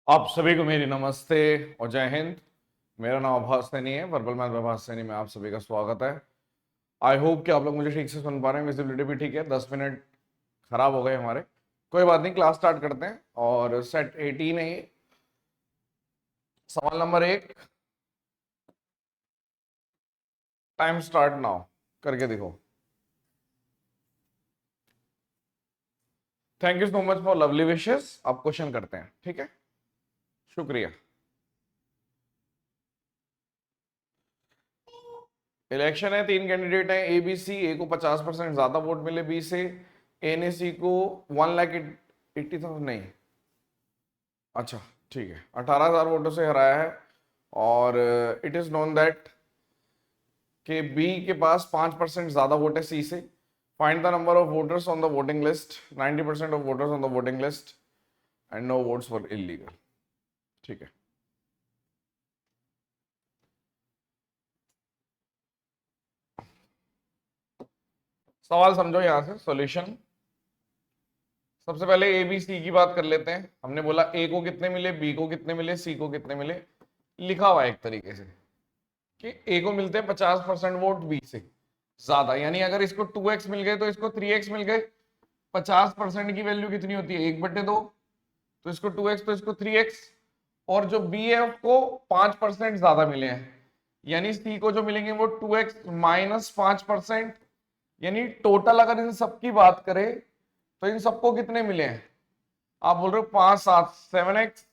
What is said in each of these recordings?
आप सभी को मेरी नमस्ते और जय हिंद। मेरा नाम आभास सैनी है, वर्बल मैथ आभास सैनी में आप सभी का स्वागत है। आई होप कि आप लोग मुझे ठीक से सुन पा रहे हैं, विजिबिलिटी भी ठीक है। 10 मिनट खराब हो गए हमारे, कोई बात नहीं, क्लास स्टार्ट करते हैं। और सेट 18 है ये। सवाल नंबर 1, टाइम स्टार्ट नाउ, करके दिखो। Thank you so much for lovely wishes. आप क्वेश्चन करते हैं, ठीक है, शुक्रिया। इलेक्शन है, 3 कैंडिडेट हैं ए बी सी। ए को 50% ज्यादा वोट मिले बी से। ए ने सी को 1,80,000 नहीं, अच्छा ठीक है, 18,000 वोटों से हराया है। और इट इज नोन दैट कि बी के पास 5% ज्यादा वोट है सी से। Find the number of voters on the voting list. 90% of voters on the voting list and no votes for illegal. ठीक है, सवाल समझो यहां से सॉल्यूशन। सबसे पहले ए बी सी की बात कर लेते हैं। हमने बोला ए को कितने मिले, बी को कितने मिले, सी को कितने मिले। लिखा हुआ है एक तरीके से कि ए को मिलते हैं 50% वोट बी से ज्यादा, यानी अगर इसको 2x मिल गए तो इसको 3x मिल गए। 50% की वैल्यू कितनी होती है, 1/2, तो इसको 2x तो इसको 3x। और जो बी है उसको 5% ज्यादा मिले हैं, यानी सी को जो मिलेंगे वो 2x माइनस 5%। यानी टोटल अगर इन सबकी बात करें तो इन सबको कितने मिले हैं। आप बोल रहे हो 5 7 7x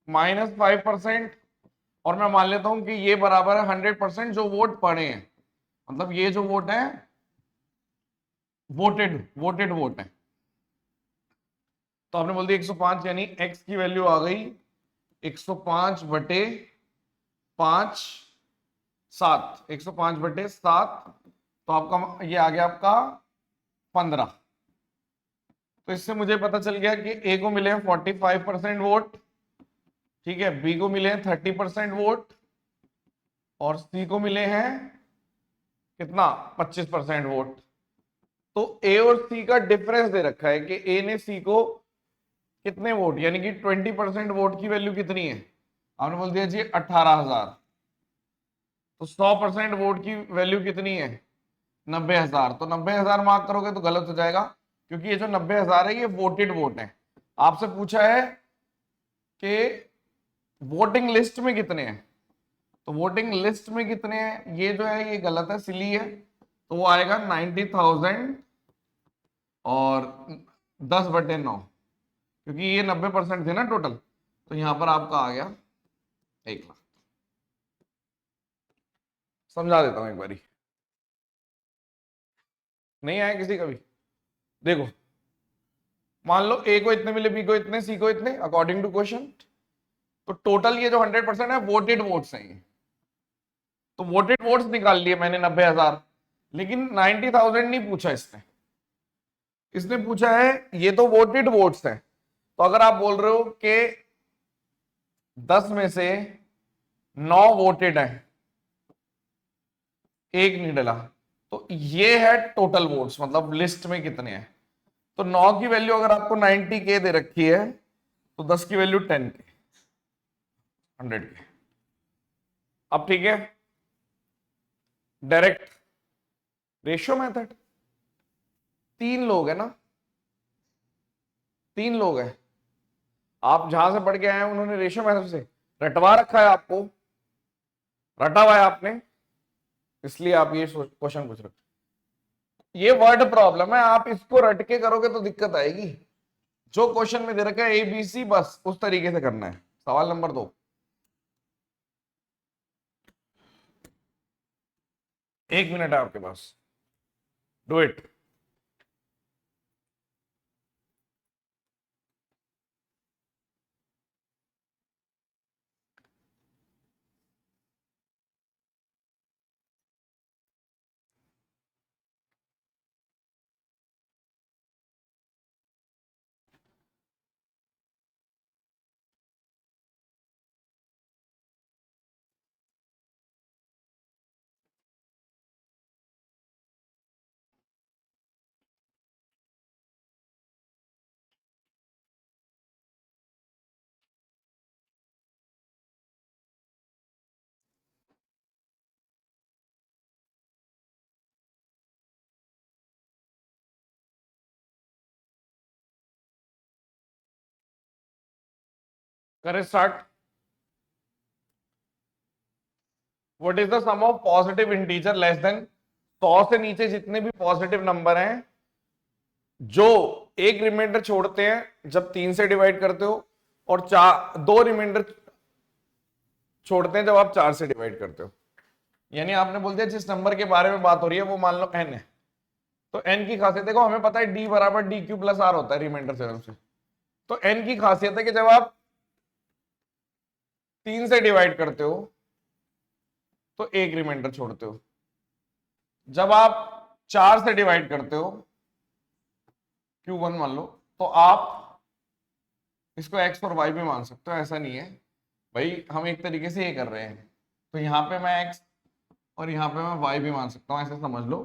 माइनस 5%। और मैं मान लेता हूं कि ये बराबर है 100% जो वोट पड़े हैं, मतलब ये जो वोट है वोटेड वोटेड वोट है। तो आपने बोल दिया 105, यानी x की वैल्यू आ गई 105/5 7, 105/7। तो आपका ये आ गया आपका 15। तो इससे मुझे पता चल गया कि ए को मिले हैं 45% वोट, ठीक है, बी को मिले हैं 30% वोट, और सी को मिले हैं कितना, 25% वोट। तो ए और सी का डिफरेंस दे रखा है कि ए ने सी को कितने वोट, यानी कि 20% वोट की वैल्यू कितनी है। आपने बोल दिया जी 18,000। तो 100% वोट की वैल्यू कितनी है, 90,000। तो 90,000 मार्क करोगे तो गलत हो जाएगा, क्योंकि ये जो 90,000 है ये वोटेड वोट है। आपसे पूछा है कि वोटिंग लिस्ट में कितने हैं, तो वोटिंग लिस्ट में कितने हैं, ये जो है ये गलत है, सिली है। तो वो आएगा 90,000 और 10/9, क्योंकि ये 90% थे ना टोटल। तो यहां पर आपका आ गया 1 लाख। समझा देता हूं एक बारी, नहीं आया किसी का भी। देखो, मान लो ए को इतने मिले, बी को इतने, सी को इतने, अकॉर्डिंग टू क्वेश्चन। तो टोटल ये जो 100% है वोटेड वोट्स हैं ये। तो वोटेड वोट्स निकाल लिए मैंने 90,000, लेकिन 90,000 नहीं पूछा इसने। इसने पूछा है, ये तो वोटेड वोट्स हैं, तो अगर आप बोल रहे हो कि 10 में से 9 वोटेड है, एक नहीं डला, तो ये है टोटल वोट्स, मतलब लिस्ट में कितने हैं। तो 9 की वैल्यू अगर आपको 90K दे रखी है, तो 10 की वैल्यू 10K, 100K। अब ठीक है, डायरेक्ट रेशियो मेथड। 3 लोग है ना, 3 लोग हैं। आप जहां से पढ़ के आए हैं उन्होंने रेशियो मेथड से रटवा रखा है आपको, रटा हुआ है आपने, इसलिए आप ये क्वेश्चन पूछ रहे हो। ये वर्ड प्रॉब्लम है, आप इसको रट के करोगे तो दिक्कत आएगी। जो क्वेश्चन में दे रखा है ABC, बस उस तरीके से करना है। सवाल नंबर 2, 1 मिनट है आपके पास, डू इट। करें start. What is the sum of positive integer less than 100 से नीचे जितने भी पॉजिटिव नंबर हैं जो एक रिमाइंडर छोड़ते हैं जब 3 से डिवाइड करते हो, और 2 रिमाइंडर छोड़ते हैं जब आप 4 से डिवाइड करते हो। यानी आपने बोल दिया जिस नंबर के बारे में बात हो रही है वो मान लो n है, तो n की खासियत देखो, हमें पता है d बराबर डी क्यू प्लस आर होता है रिमाइंडर थ्योरम से। तो n की खासियत है कि जब आप 3 से डिवाइड करते हो तो एक रिमाइंडर छोड़ते हो, जब आप 4 से डिवाइड करते हो Q1 मान लो, तो आप इसको x और y भी मान सकते हो। ऐसा नहीं है भाई, हम एक तरीके से ये कर रहे हैं, तो यहाँ पे मैं x और यहाँ पे मैं y भी मान सकता हूँ। ऐसे समझ लो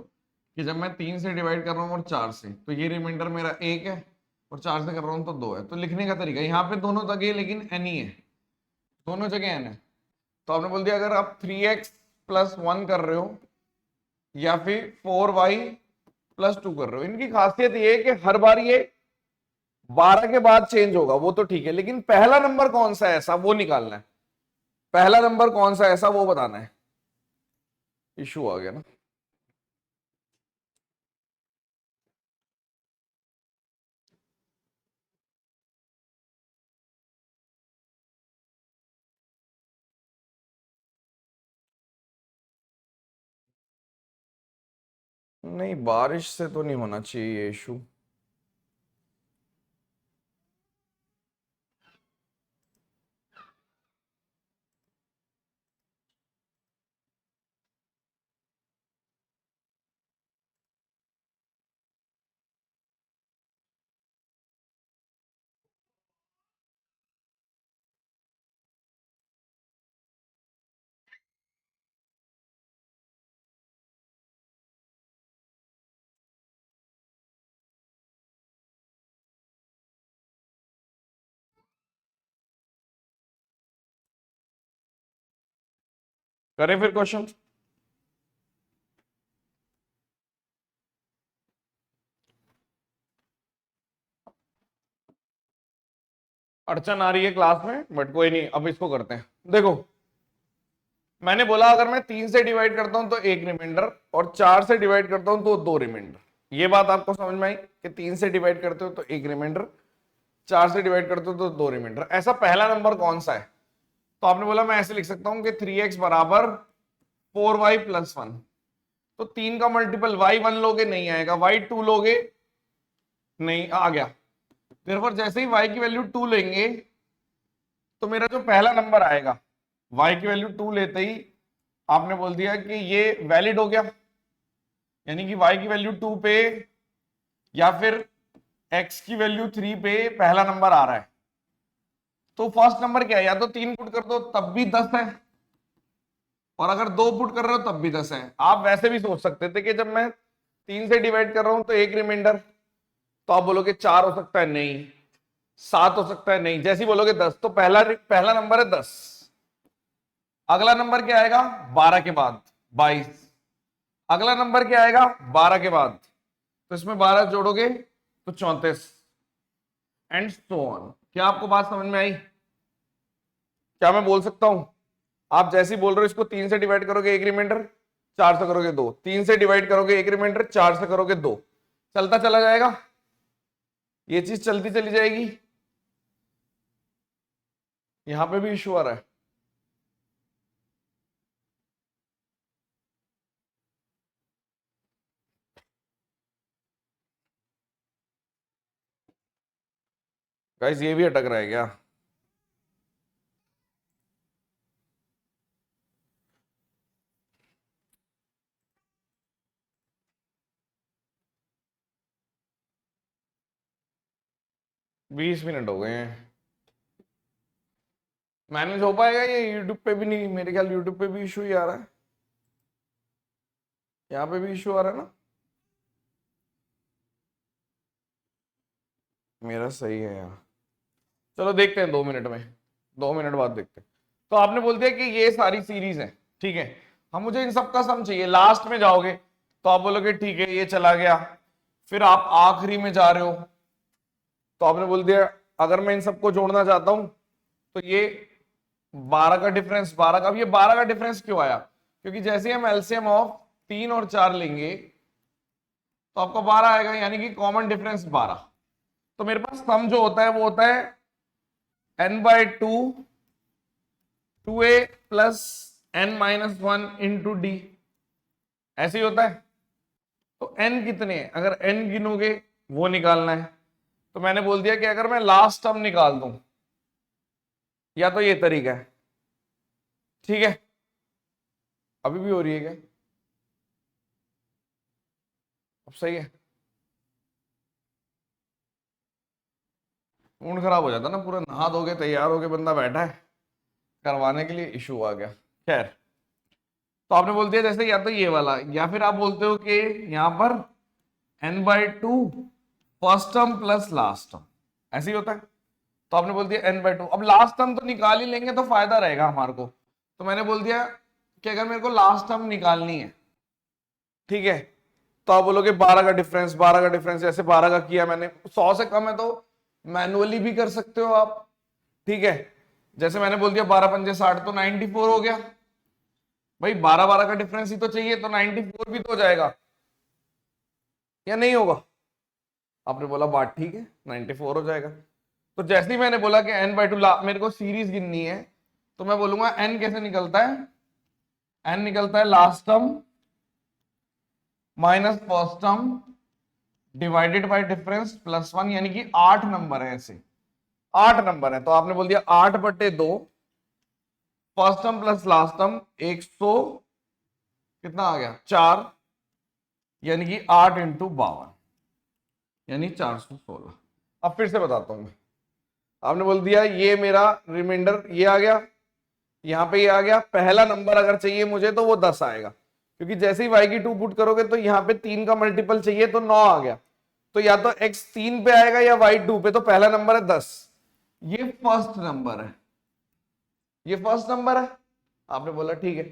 कि जब मैं 3 से डिवाइड कर रहा हूँ और 4 से, तो ये रिमाइंडर मेरा 1 है, और 4 से कर रहा हूँ तो 2 है। तो लिखने का तरीका यहाँ पे दोनों जगह लेकिन n ही है, दोनों जगह n है। तो आपने बोल दिया अगर आप 3x प्लस 1 कर रहे हो या फिर 4y प्लस 2 कर रहे हो, इनकी खासियत ये है कि हर बार ये 12 के बाद चेंज होगा, वो तो ठीक है, लेकिन पहला नंबर कौन सा है ऐसा वो निकालना है। पहला नंबर कौन सा है ऐसा वो बताना है। इशू आ गया ना। नहीं, बारिश से तो नहीं होना चाहिए ये इशू। करें फिर क्वेश्चन। अड़चन आ रही है क्लास में, बट कोई नहीं, अब इसको करते हैं। देखो मैंने बोला अगर मैं 3 से डिवाइड करता हूं तो एक रिमाइंडर, और 4 से डिवाइड करता हूं तो 2 रिमाइंडर। ये बात आपको समझ में आई कि 3 से डिवाइड करते हो तो एक रिमाइंडर, 4 से डिवाइड करते हो तो 2 रिमाइंडर। ऐसा पहला नंबर कौन सा है? तो आपने बोला मैं ऐसे लिख सकता हूं कि 3x बराबर 4y प्लस 1। तो 3 का मल्टीपल y1 लोगे नहीं आएगा, y2 लोगे नहीं आ गया। फिर जैसे ही y की वैल्यू 2 लेंगे तो मेरा जो पहला नंबर आएगा, y की वैल्यू 2 लेते ही आपने बोल दिया कि ये वैलिड हो गया, यानी कि y की वैल्यू 2 पे या फिर x की वैल्यू 3 पे पहला नंबर आ रहा है। तो फर्स्ट नंबर क्या है? या तो 3 पुट कर दो तब भी 10 है, और अगर 2 पुट कर रहे हो तब भी 10 है। आप वैसे भी सोच सकते थे कि जब मैं 3 से डिवाइड कर रहा हूं तो एक रिमाइंडर, तो आप बोलोगे 4 हो सकता है, नहीं। 7 हो सकता है, नहीं। जैसे ही बोलोगे 10, तो पहला नंबर है 10। अगला नंबर क्या आएगा 12 के बाद? 22। अगला नंबर क्या आएगा 12 के बाद? तो इसमें 12 जोड़ोगे तो 34, एंड सो ऑन। क्या आपको बात समझ में आई? क्या मैं बोल सकता हूं? आप जैसे ही बोल रहे हो इसको 3 से डिवाइड करोगे एक रिमाइंडर, 4 से करोगे 2, 3 से डिवाइड करोगे एक रिमाइंडर, 4 से करोगे 2, चलता चला जाएगा, ये चीज चलती चली जाएगी। यहां पे भी इशू आ रहा है। गाइस ये भी अटक रहा है क्या? बीस मिनट हो गए हैं, मैनेज हो पाएगा ये? यूट्यूब पे भी नहीं, मेरे ख्याल यूट्यूब पे भी इशू ही आ रहा है, यहाँ पे भी इशू आ रहा है ना? मेरा सही है यहाँ। चलो देखते हैं 2 मिनट में, 2 मिनट बाद देखते हैं। तो आपने बोल दिया कि ये सारी सीरीज है, ठीक है। हम मुझे इन सबका सम चाहिए। लास्ट में जाओगे तो आप बोलोगे ठीक है ये चला गया, फिर आप आखिरी में जा रहे हो तो आपने बोल दिया अगर मैं इन सबको जोड़ना चाहता हूं तो ये 12 का डिफरेंस 12 का, अब ये 12 का डिफरेंस क्यों आया? क्योंकि जैसे हम एलसीएम ऑफ 3 और 4 लेंगे तो आपको 12 आएगा, यानी कि कॉमन डिफरेंस 12। तो मेरे पास सम जो होता है वो होता है n/2 2a plus n-1 into D, ऐसे ही होता है। तो n कितने हैं, अगर n गिनोगे वो निकालना है। तो मैंने बोल दिया कि अगर मैं लास्ट टर्म निकाल दूं, या तो ये तरीका है, ठीक है। अभी भी हो रही है क्या? अब सही है। मूड खराब हो जाता ना, पूरा नहा धोके तैयार होके बंदा बैठा है, करवाने के लिए इशू आ गया। खैर, तो आपने बोल दिया जैसे या तो ये वाला, या फिर आप बोलते हो कि यहां पर n/2 first term plus last term, ऐसे ही होता है। तो आपने बोल दिया n/2, अब लास्ट टर्म तो निकाल ही लेंगे तो फायदा रहेगा हमारे को। तो मैंने बोल दिया कि अगर मेरे को लास्ट टर्म निकालनी है, ठीक है, तो आप बोलोगे 12 का डिफरेंस, 12 का डिफरेंस, जैसे 12 का किया मैंने, 100 से कम है तो मैनुअली भी कर सकते हो आप, ठीक है। जैसे मैंने बोल दिया 12 पंजे 60, तो 94 हो गया। भाई 12 12 का डिफरेंस ही तो चाहिए, तो 94 भी तो हो जाएगा, या नहीं होगा? आपने बोला बात ठीक है, 94 हो जाएगा। तो जैसे ही मैंने बोला कि n/2 मेरे को सीरीज गिननी है, तो मैं बोलूंगा n कैसे निकलता है, n निकलता है last term minus first term divided by difference plus 1, यानी कि 8 नंबर है, ऐसे 8 नंबर है। तो आपने बोल दिया 8/2 first term plus last term 100, कितना आ गया 4, यानी कि 8 इंटू 52, यानी 416। अब फिर से बताता हूं मैं। आपने बोल दिया ये मेरा रिमाइंडर ये आ गया, यहां पे ये आ गया, पहला नंबर अगर चाहिए मुझे तो वो 10 आएगा, क्योंकि जैसे ही y की 2 पुट करोगे तो यहां पे 3 का मल्टीपल चाहिए, तो 9 आ गया। तो या तो x 3 पे आएगा या y 2 पे, तो पहला नंबर है 10, ये फर्स्ट नंबर है, ये फर्स्ट नंबर है। आपने बोला ठीक है।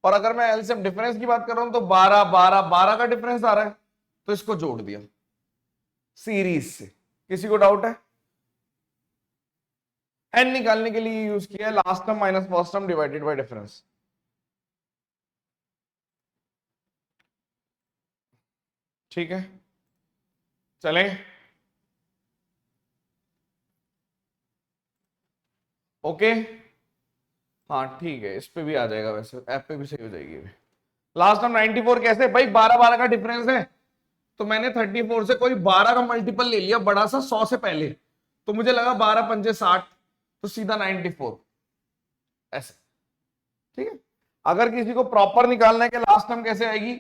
और अगर मैं एलसीएम डिफरेंस की बात कर रहा हूं तो 12 12 12 का डिफरेंस आ रहा है, तो इसको जोड़ दिया सीरीज से। किसी को डाउट है? एन निकालने के लिए यूज किया है last term minus first term divided by difference. ठीक है, चलें। ओके, हाँ ठीक है, इस पे भी आ जाएगा, वैसे ऐप पे भी सही हो जाएगी। लास्ट टर्म 94 कैसे भाई, 12 12 का डिफरेंस है, तो मैंने 34 से कोई 12 का मल्टीपल ले लिया बड़ा सा 100 से पहले, तो मुझे लगा 12 पंजे 60, तो सीधा 94 ऐसे, ठीक है। अगर किसी को प्रॉपर निकालना है कि लास्ट टर्म कैसे आएगी,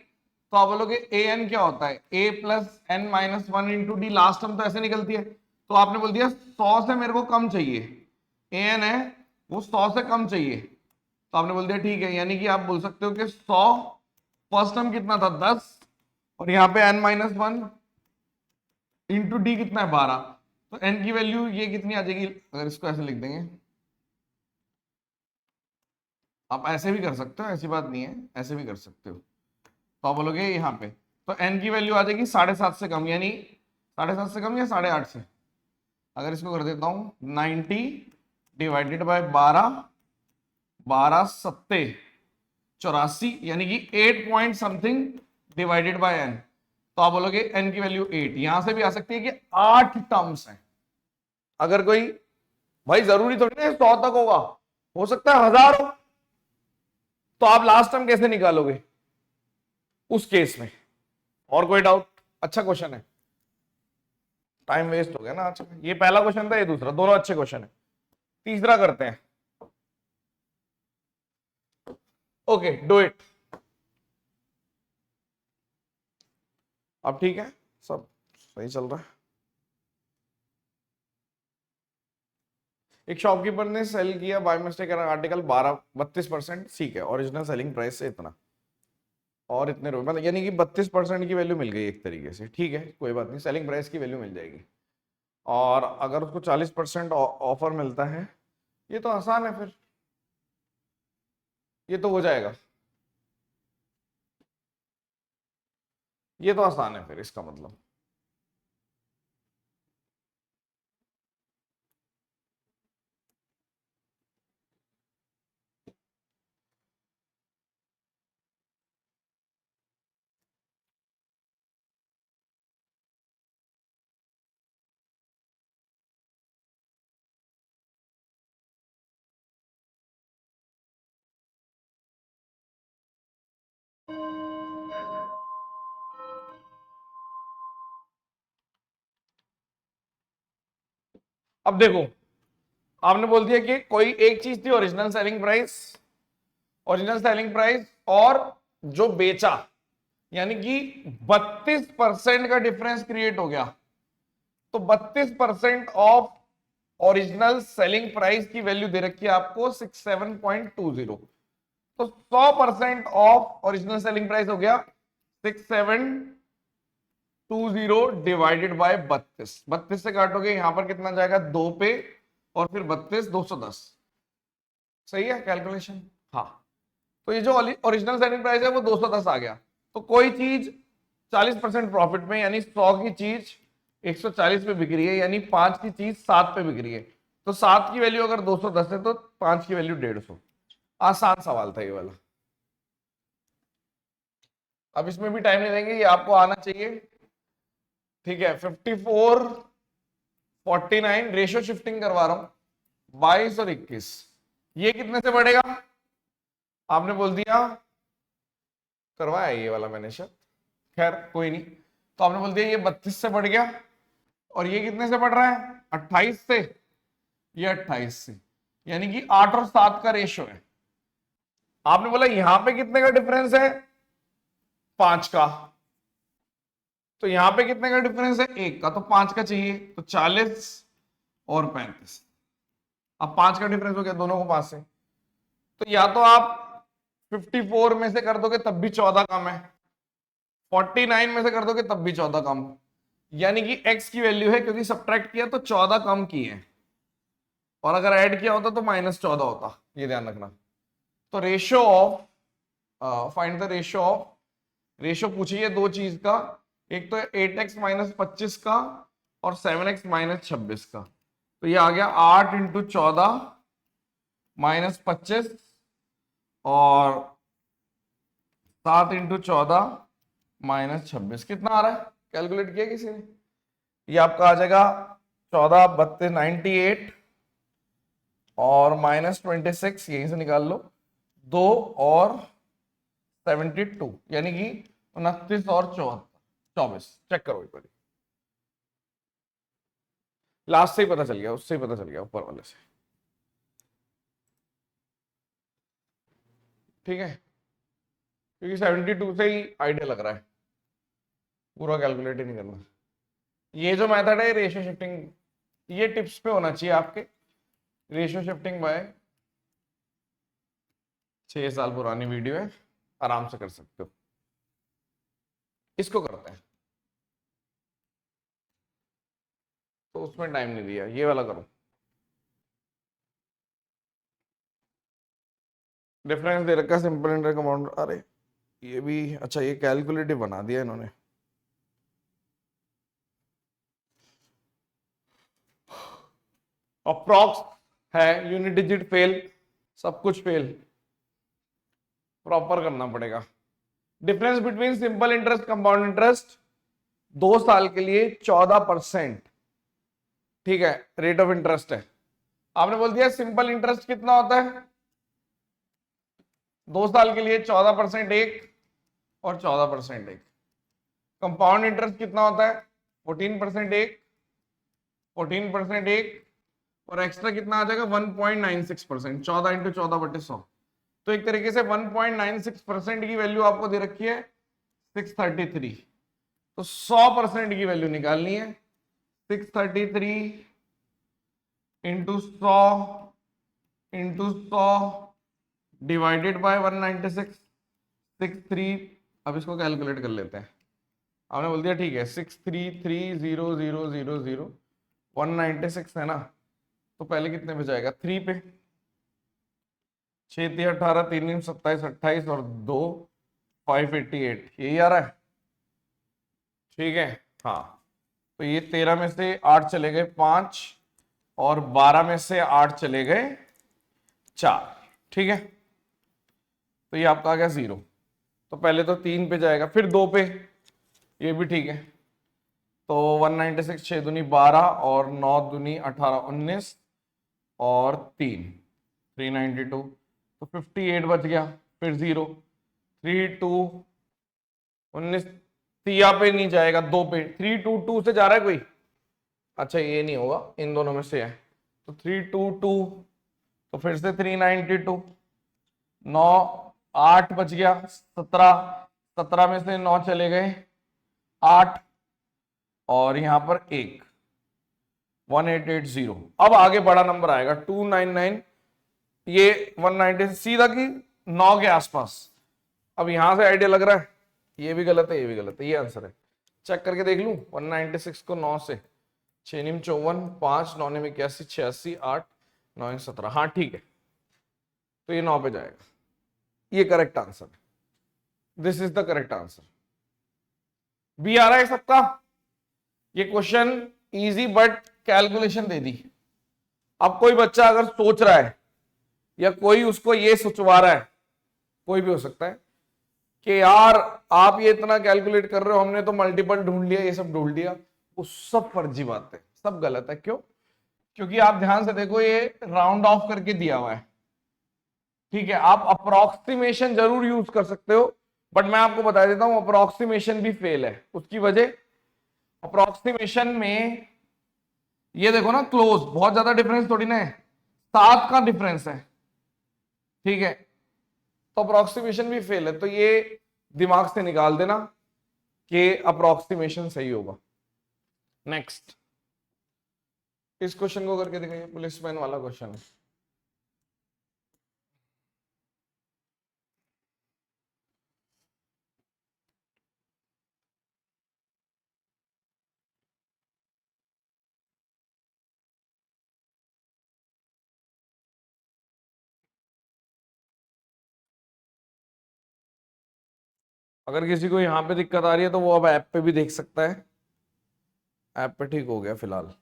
तो आप बोलोगे ए एन क्या होता है, A plus N minus 1 into D, last term तो ऐसे निकलती है। तो आपने बोल दिया 100 से मेरे को कम चाहिए, ए एन है वो 100 से कम चाहिए, तो आपने बोल दिया ठीक है, यानी कि आप बोल सकते हो कि 100 फर्स्ट टर्म कितना था 10, और यहाँ पे n-1 इंटू डी कितना है 12, तो n की वैल्यू ये कितनी आ जाएगी, अगर इसको ऐसे लिख देंगे, आप ऐसे भी कर सकते हो, ऐसी बात नहीं है, ऐसे भी कर सकते हो। तो आप बोलोगे यहाँ पे, तो n की वैल्यू आ जाएगी 7.5 से कम, यानी 7.5 से कम या 8.5 से। अगर इसको कर देता हूं 90 डिवाइडेड बाय 12, 12 सत्ते 84, यानी कि 8 point something divided by n। तो आप बोलोगे n की वैल्यू 8, यहां से भी आ सकती है कि 8 टर्म्स हैं। अगर कोई, भाई जरूरी थोड़ी ना 100 तक होगा, हो सकता है 1000 हो, तो आप लास्ट टर्म कैसे निकालोगे उस केस में? और कोई डाउट? अच्छा क्वेश्चन है, टाइम वेस्ट हो गया ना। अच्छा, ये पहला क्वेश्चन था, ये दूसरा, दोनों अच्छे क्वेश्चन है। तीसरा करते हैं। Okay, do it. अब ठीक है, सब सही चल रहा है। एक शॉपकीपर ने सेल किया बाय मिस्टेक आर्टिकल 32%, ठीक है, ओरिजिनल सेलिंग प्राइस से इतना और इतने रुपए, मतलब यानी कि 32% की वैल्यू मिल गई एक तरीके से, ठीक है, कोई बात नहीं, सेलिंग प्राइस की वैल्यू मिल जाएगी। और अगर उसको 40% ऑफर मिलता है, ये तो आसान है फिर, ये तो हो जाएगा, ये तो आसान है फिर, इसका मतलब अब देखो, आपने बोल दिया कि कोई एक चीज थी ओरिजिनल सेलिंग प्राइस और जो बेचा, यानी कि 32% का डिफरेंस क्रिएट हो गया। तो 32% ऑफ ओरिजिनल सेलिंग प्राइस की वैल्यू दे रखी है आपको 67.20। तो 100% ऑफ ओरिजिनल सेलिंग प्राइस हो गया 6720 डिवाइडेड बाय 32 से काटोगे यहां पर कितना जाएगा 2 पे, और फिर 32 210। सही है कैलकुलेशन? हाँ। तो ये जो ओरिजिनल सेलिंग प्राइस है वो 210 आ गया। तो कोई चीज 40% प्रॉफिट में, यानी 100 की चीज 140 पे बिक रही है, यानी 5 की चीज 7 पे बिक रही है। तो 7 की वैल्यू अगर 210 है तो 5 की वैल्यू 150। आसान सवाल था ये वाला। अब इसमें भी टाइम नहीं देंगे, ये आपको आना चाहिए। ठीक है, 54 49 रेशियो शिफ्टिंग करवा रहा हूं, 22 और 21। ये कितने से बढ़ेगा? आपने बोल दिया, करवाया ये वाला मैंने शायद, खैर कोई नहीं। तो आपने बोल दिया ये 32 से बढ़ गया, और ये कितने से बढ़ रहा है? 28 से। ये 28 से, यानी कि 8 और 7 का रेशियो है। आपने बोला यहां पे कितने का डिफरेंस है? 5 का। तो यहां पे कितने का डिफरेंस है? 1 का। तो 5 का चाहिए, तो 40 और 35। अब 5 का डिफरेंस हो गया दोनों को 5 से। तो या तो आप 54 में से कर दोगे तब भी 14 कम है, 49 में से कर दोगे तब भी 14 कम, यानी कि x की वैल्यू है, क्योंकि सब्ट्रैक्ट किया तो 14 कम की है, और अगर ऐड किया होता तो -14 होता। ये ध्यान रखना। तो ratio of, find the ratio of, ratio पूछिए है दो चीज का, एक तो 8x - 25 का और 7x - 26 का। तो ये आ गया 8 × 14 - 25 और 7 × 14 - 26। कितना आ रहा है? कैलकुलेट किया किसी ने? ये आपका आ जाएगा 14 32 98 और -26, यहीं से निकाल लो, 2 और 72, यानी कि 29 और 24। चेक करो एक बार, लास्ट से ही पता चल गया, उससे ही पता चल गया, ऊपर वाले से। ठीक है, क्योंकि 72 से ही आइडिया लग रहा है, पूरा कैलकुलेट ही नहीं करना। ये जो मेथड है रेशियो शिफ्टिंग, ये टिप्स पे होना चाहिए आपके। रेशियो शिफ्टिंग बाय 6 साल पुरानी वीडियो है, आराम से कर सकते हो। इसको करते हैं, तो उसमें टाइम नहीं दिया, ये वाला करो। डिफरेंस दे रखा सिंपल इंटरेस्ट कंपाउंड। अरे ये भी अच्छा, ये कैलकुलेटिव बना दिया इन्होंने। अप्रॉक्स है, यूनिट डिजिट फेल, सब कुछ फेल, प्रॉपर करना पड़ेगा। Difference between simple interest compound interest 2 साल के लिए 14%। ठीक है, रेट ऑफ इंटरेस्ट है। आपने बोल दिया सिंपल इंटरेस्ट कितना होता है? 2 साल के लिए 14% एक और 14% एक। कंपाउंड इंटरेस्ट कितना होता है? 14% एक, 14% एक, और एक्स्ट्रा कितना आ जाएगा? 1.96%। 14 × 14/100। तो एक तरीके से 1.96% की वैल्यू आपको दे रखी है 633। तो 100% की वैल्यू निकालनी है। 633 × 100 डिवाइडेड बाय 196। 63, अब इसको कैलकुलेट कर लेते हैं। आपने बोल दिया ठीक है 6330000, 196 है ना, तो पहले कितने पे जाएगा? 3 पे। 6 3 18 3 3 27 28 और 2 588, यही आ रहा है। ठीक है, हाँ। तो ये 13 में से 8 चले गए 5, और 12 में से 8 चले गए 4। ठीक है, तो ये आपका आ गया 0। तो पहले तो 3 पे जाएगा, फिर 2 पे, ये भी ठीक है। तो 196, 6 दूनी 12 और 9 दूनी 18 19 और 3 392, तो 58 बच गया। फिर 0 3 2 19, 3 पे नहीं जाएगा, 2 पे। 3 2 2 से जा रहा है कोई? अच्छा ये नहीं होगा, इन दोनों में से है, तो 322, तो फिर से 392, 9, 8 बच गया, 17, 17 में से 9 चले गए, 8, और यहां पर 1, 1880। अब आगे बड़ा नंबर आएगा 299, ये 190 सीधा की 9 के आसपास। अब यहां से आइडिया लग रहा है ये भी गलत है, ये भी गलत है, ये आंसर है। चेक करके देख लूं, 196 को 9 से, 6 निम 54, 5 9 निम 81, 86, 8 9 17, हाँ ठीक है, तो ये 9 पे जाएगा, ये करेक्ट आंसर है। This is the correct answer. B आ रहा है सबका? ये क्वेश्चन इजी बट कैलकुलेशन दे दी। अब कोई बच्चा अगर सोच रहा है या कोई उसको ये सोचवा रहा है, कोई भी हो सकता है कि यार आप ये इतना कैलकुलेट कर रहे हो, हमने तो मल्टीपल ढूंढ लिया, ये सब ढूंढ लिया, वो सब फर्जी बात है, सब गलत है। क्यों? क्योंकि आप ध्यान से देखो, ये राउंड ऑफ करके दिया हुआ है, ठीक है। आप अप्रोक्सीमेशन जरूर यूज कर सकते हो, बट मैं आपको बता देता हूं अप्रोक्सीमेशन भी फेल है। उसकी वजह, अप्रोक्सीमेशन में ये देखो ना, क्लोज, बहुत ज्यादा डिफरेंस थोड़ी ना है, 7 का डिफरेंस है, ठीक है, तो अप्रोक्सीमेशन भी फेल है। तो ये दिमाग से निकाल देना कि अप्रोक्सीमेशन सही होगा। नेक्स्ट, इस क्वेश्चन को करके दिखाइए, पुलिसमैन वाला क्वेश्चन है। अगर किसी को यहां पे दिक्कत आ रही है तो वो अब ऐप पे भी देख सकता है, ऐप पे ठीक हो गया फिलहाल।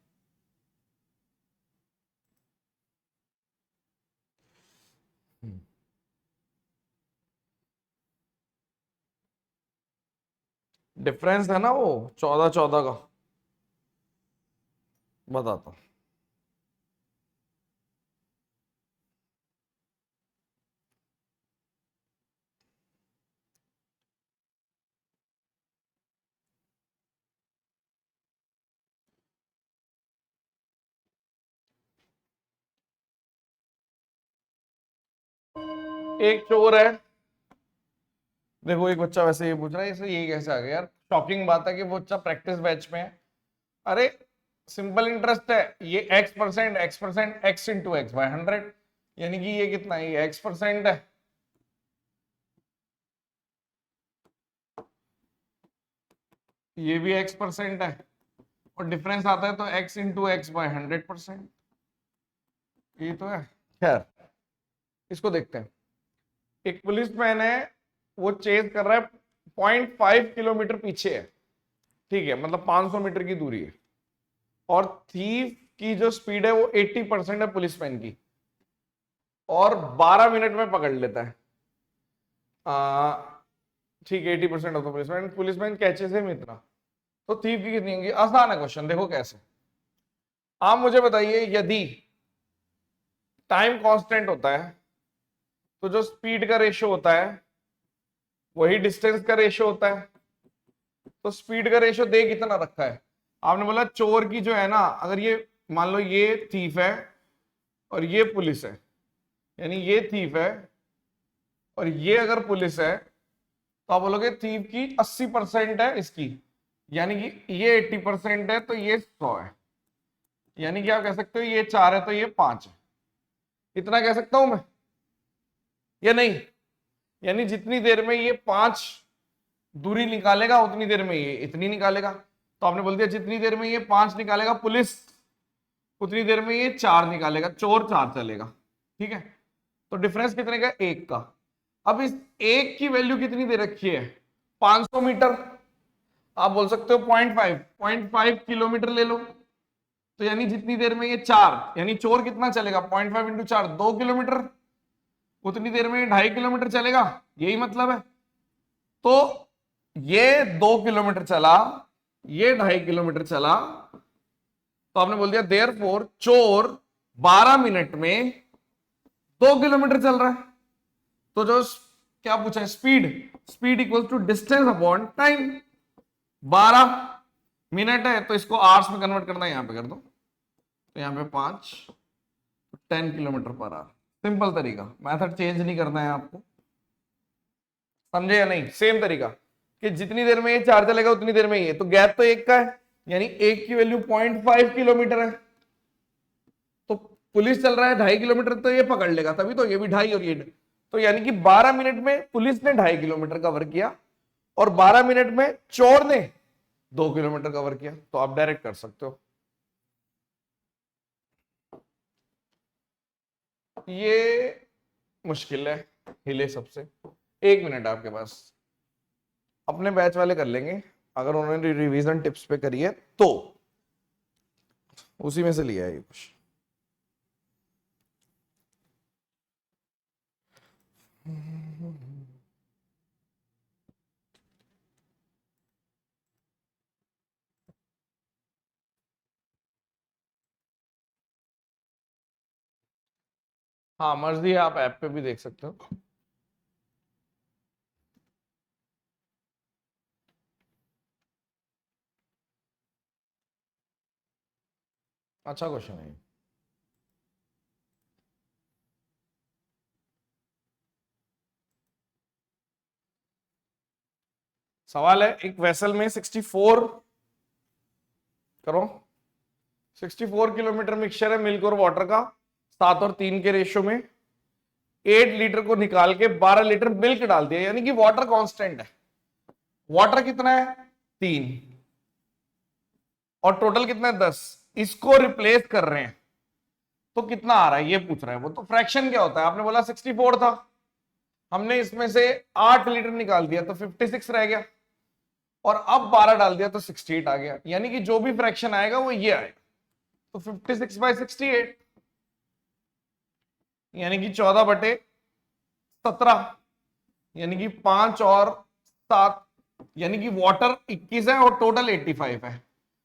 डिफरेंस है ना वो 14-14 का, बताता हूं। एक चोर है, देखो एक बच्चा वैसे ये पूछ रहा है, इसे ये कैसे आ गया यार, शॉकिंग बात है कि वो बच्चा प्रैक्टिस बैच में है। अरे सिंपल इंटरेस्ट है, ये x%, x%, x into x by 100, यानी कि ये कितना है, ये x% है, ये भी x% है, और डिफरेंस आता है तो x इंटू एक्स बाय 100%, ये तो है। खैर इसको देखते हैं। एक पुलिसमैन है, वो चेज कर रहा है, 0.5 किलोमीटर पीछे है, ठीक है, मतलब 500 मीटर की दूरी है, और थीफ की जो स्पीड है वो 80% है पुलिसमैन की, और 12 मिनट में पकड़ लेता है। ठीक है, 80% of the policeman, policeman catches him इतना, तो थीफ की कितनी होंगी? आसान है क्वेश्चन, देखो कैसे। आप मुझे बताइए, यदि टाइम कांस्टेंट होता है तो जो स्पीड का रेशियो होता है वही डिस्टेंस का रेशियो होता है, तो स्पीड का रेशियो दे कितना रखा है? आपने बोला चोर की जो है ना, अगर ये मान लो ये थीफ है और ये पुलिस है, यानी ये थीफ है और ये अगर पुलिस है, तो आप बोलोगे थीफ की 80% है इसकी, यानी कि ये 80% है तो ये 100 है, यानी कि आप कह सकते हो ये 4 है तो ये 5 है। इतना कह सकता हूं मैं या नहीं? यानी जितनी देर में ये 5 दूरी निकालेगा उतनी देर में ये इतनी निकालेगा, तो आपने बोल दिया जितनी देर में ये 5 निकालेगा पुलिस, उतनी देर में ये 4 निकालेगा, चोर 4 चलेगा, ठीक है। तो डिफरेंस कितने का? 1 का। अब इस 1 की वैल्यू कितनी दे रखी है? 500 मीटर, आप बोल सकते हो 0.5 किलोमीटर ले लो, तो यानी जितनी देर में ये 4, यानी चोर कितना चलेगा? 0.5 इंटू 4, 2 किलोमीटर, उतनी देर में 2.5 किलोमीटर चलेगा, यही मतलब है। तो ये 2 किलोमीटर चला, ये 2.5 किलोमीटर चला, तो आपने बोल दिया देयर फोर चोर 12 मिनट में 2 किलोमीटर चल रहा है। तो जो क्या पूछा है? Speed, speed equal to distance upon time. 12 minute है तो इसको आवर्स में कन्वर्ट करना है, यहाँ पे कर दो, तो यहाँ पे 5, 10 किलोमीटर पर आवर। सिंपल तरीका, मेथड चेंज नहीं करना है आपको, समझे या नहीं? सेम तरीका कि जितनी देर में ये चार्ज चलेगा उतनी देर में ये, तो गैप तो एक का है, यानी एक की वैल्यू 0.5 किलोमीटर है, तो पुलिस चल रहा है 2.5 किलोमीटर, तो ये पकड़ लेगा, तभी तो ये भी 2.5 और ये, तो यानी कि 12 मिनट में पुलिस ने 2.5 किलोमीटर कवर किया और 12 मिनट में चोर ने 2 किलोमीटर कवर किया, तो आप डायरेक्ट कर सकते हो। ये मुश्किल है, हिले सबसे। 1 मिनट आपके पास, अपने बैच वाले कर लेंगे, अगर उन्होंने रिवीजन टिप्स पे करी है तो, उसी में से लिया है ये कुछ। हाँ मर्जी है, आप ऐप पे भी देख सकते हो। अच्छा क्वेश्चन है। सवाल है, एक वेसल में 64 करो 64 किलोमीटर मिक्सचर है मिल्क और वाटर का, 7 और 3 के रेशो में, 8 लीटर को निकाल के 12 लीटर मिल्क डाल दिया, यानी कि वाटर कांस्टेंट है। वाटर कितना है? 3, और टोटल कितना है? 10। इसको रिप्लेस कर रहे हैं तो कितना आ रहा है ये पूछ रहा है वो। तो फ्रैक्शन क्या होता है? आपने बोला 64 था, हमने इसमें से 8 लीटर निकाल दिया तो 56 रह गया, और अब 12 डाल दिया तो 68 आ गया, यानी कि जो भी फ्रैक्शन आएगा वो ये आएगा, तो 56/68, यानी कि 14/17, यानी कि 5 और 7, यानी कि वाटर 21 है और टोटल 85 है।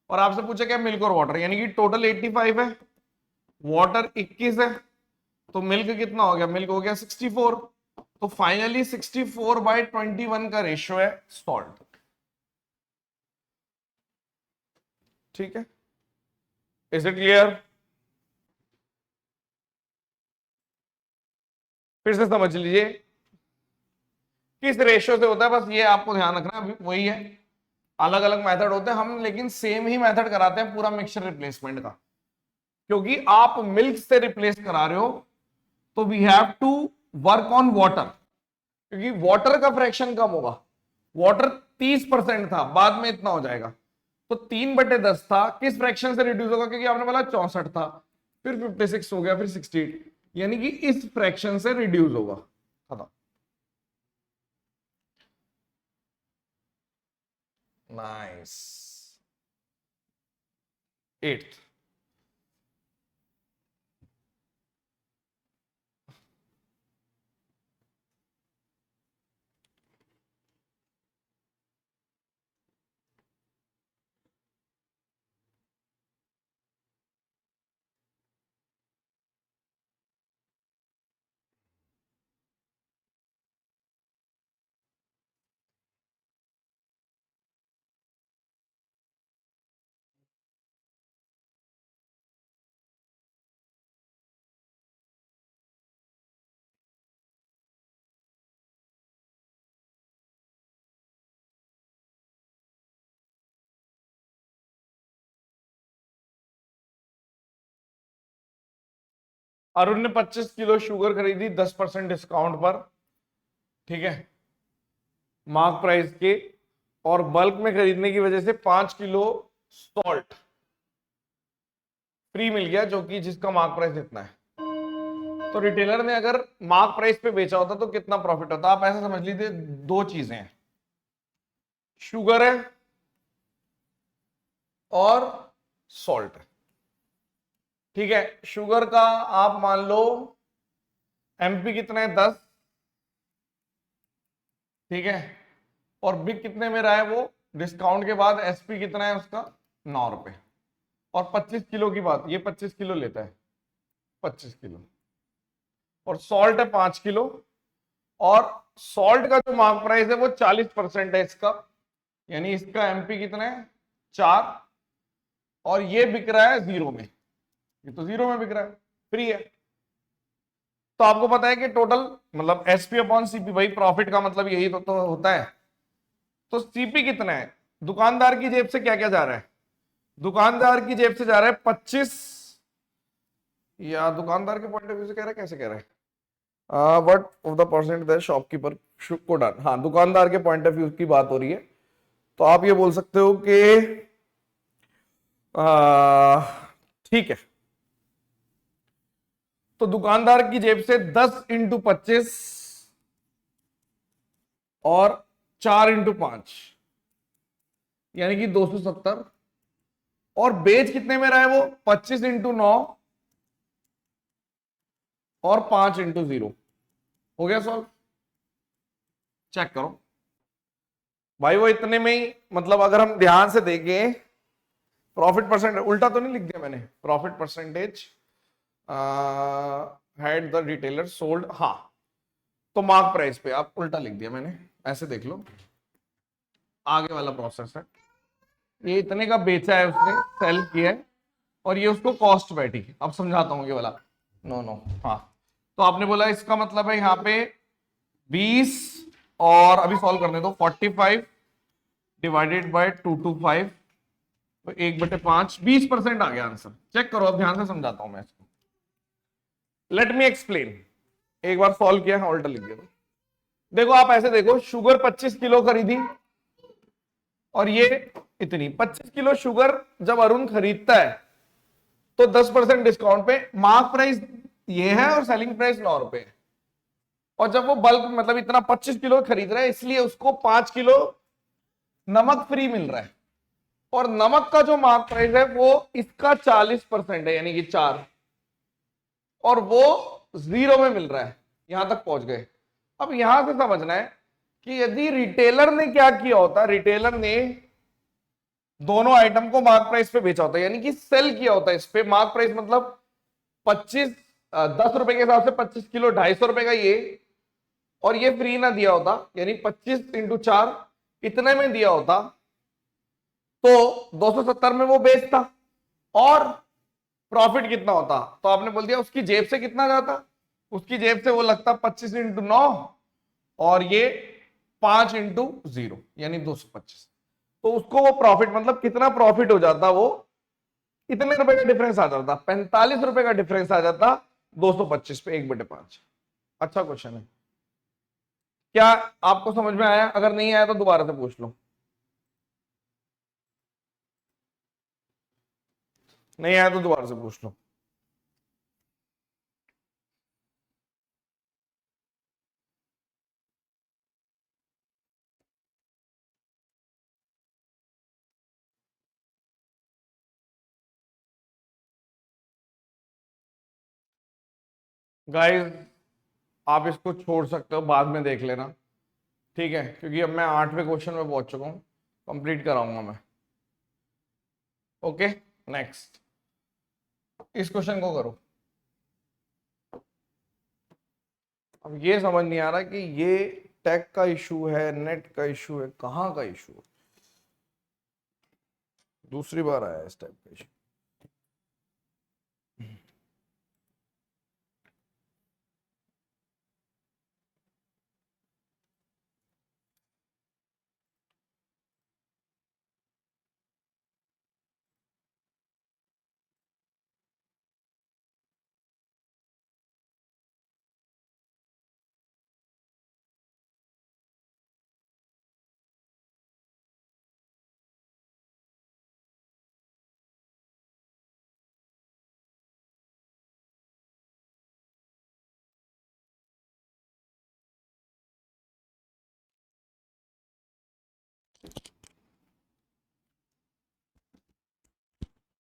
और आपसे पूछा क्या? मिल्क और वाटर, यानी कि टोटल 85 है, वाटर 21 है, तो मिल्क कितना हो गया? मिल्क हो गया 64, तो फाइनली 64/21 का रेशियो है सॉल्ट। ठीक है, इज इट क्लियर? फिर से समझ लीजिए किस रेशियो से होता है, बस ये आपको ध्यान रखना, अभी वही है, अलग अलग मेथड होते हैं हम, लेकिन सेम ही मेथड कराते हैं पूरा मिक्सचर रिप्लेसमेंट का, क्योंकि आप मिल्क से रिप्लेस करा रहे हो तो we have to work on water, क्योंकि वाटर का फ्रैक्शन कम होगा। वाटर 30% था, बाद में इतना हो जाएगा, तो 3/10 था, किस फ्रैक्शन से रिड्यूस होगा? क्योंकि आपने बोला 64 था, फिर 56 हो गया, फिर 68, यानी कि इस फ्रैक्शन से रिड्यूस होगा। खत्म। नाइस। 8th, अरुण ने 25 किलो शुगर खरीदी 10% डिस्काउंट पर, ठीक है, मार्क प्राइस के, और बल्क में खरीदने की वजह से 5 किलो सॉल्ट फ्री मिल गया, जो कि जिसका मार्क प्राइस इतना है। तो रिटेलर ने अगर मार्क प्राइस पे बेचा होता तो कितना प्रॉफिट होता? आप ऐसा समझ लीजिए, दो चीजें हैं, शुगर है और सॉल्ट है, ठीक है। शुगर का आप मान लो एमपी कितना है? 10, ठीक है, और बिक कितने में रहा है वो डिस्काउंट के बाद? एसपी कितना है उसका? 9 रुपए। और 25 किलो की बात, ये 25 किलो लेता है, 25 किलो, और सॉल्ट है 5 किलो, और सॉल्ट का जो मार्क प्राइस है वो 40% है इसका, यानी इसका एमपी कितना है? 4, और ये बिक रहा है 0 में, ये तो 0 में बिक रहा है, फ्री है। तो आपको पता है कि टोटल मतलब एसपी अपॉन सीपी, भाई प्रॉफिट का मतलब यही तो होता है। तो सीपी कितना है, दुकानदार की जेब से क्या क्या जा रहा है, दुकानदार की जेब से जा रहा है 25, या दुकानदार के पॉइंट ऑफ व्यू से कह रहा है, कैसे कह रहा है, what of the percent the shopkeeper को डन, हाँ दुकानदार के पॉइंट ऑफ व्यू की बात हो रही है। तो आप ये बोल सकते हो कि ठीक है, तो दुकानदार की जेब से 10 इंटू 25 और 4 इंटू 5 यानी कि 270, और बेच कितने में रहा है वो, 25 इंटू 9 और 5 इंटू 0। हो गया सॉल्व, चेक करो भाई, वो इतने में ही, मतलब अगर हम ध्यान से देखें, प्रॉफिट परसेंट उल्टा तो नहीं लिख दिया मैंने, profit percentage had the retailer sold, हाँ तो मार्क प्राइस पे आप उल्टा लिख दिया मैंने, ऐसे देख लो, आगे वाला प्रोसेस है, ये इतने का बेचा है उसने, सेल किया है, और ये उसको कॉस्ट बैठी, अब समझाता हूं ये वाला, नो नो, हाँ तो आपने बोला इसका मतलब है यहाँ पे 20, और अभी सॉल्व करने दो, 45 डिवाइडेड बाय 225, तो 1/5, 20% आ गया आंसर। चेक करो, अब ध्यान से समझाता हूं मैं इसको, लेट मी एक्सप्लेन। एक बार सॉल्व किया, हाँ उल्टा लिख दिया, देखो आप ऐसे देखो, शुगर 25 किलो खरीदी, और ये इतनी 25 किलो शुगर जब अरुण खरीदता है तो 10% डिस्काउंट पे मार्क प्राइस ये है और सेलिंग प्राइस 9 रुपए है, और जब वो बल्क मतलब इतना 25 किलो खरीद रहा है, इसलिए उसको 5 किलो नमक फ्री मिल रहा है, और नमक का जो मार्क प्राइस है वो इसका 40% है, यानी कि 4, और वो 0 में मिल रहा है, यहां तक पहुंच गए। अब यहां से समझना है कि यदि रिटेलर ने क्या किया होता, रिटेलर ने दोनों आइटम को मार्क प्राइस पे बेचा होता है, यानी कि सेल किया होता है इस पे, मार्क प्राइस मतलब 25 10 रुपए के हिसाब से 25 किलो 250 रुपए का ये, और ये फ्री ना दिया होता, यानी 25 इंटू 4 इतने में दिया होता, तो 270 में वो बेचता, और प्रॉफिट कितना होता, तो आपने बोल दिया उसकी जेब से कितना जाता, उसकी जेब से वो लगता 25 इंटू 9, और ये 5 इंटू 0 यानी 225, तो उसको वो प्रॉफिट मतलब कितना प्रॉफिट हो जाता, वो इतने रुपए का डिफरेंस आ जाता, 45 रुपए का डिफरेंस आ जाता 225 पे 1/5। अच्छा क्वेश्चन है, क्या आपको समझ में आया, अगर नहीं आया तो दोबारा से पूछ लो, नहीं आया तो दोबारा से पूछ लो। गाइस आप इसको छोड़ सकते हो, बाद में देख लेना, ठीक है, क्योंकि अब मैं 8वें क्वेश्चन में पहुंच चुका हूं, कंप्लीट कराऊंगा मैं। ओके नेक्स्ट, इस क्वेश्चन को करो। अब ये समझ नहीं आ रहा कि ये टेक का इशू है, नेट का इशू है, कहाँ का इशू है, दूसरी बार आया इस टाइप का इशू।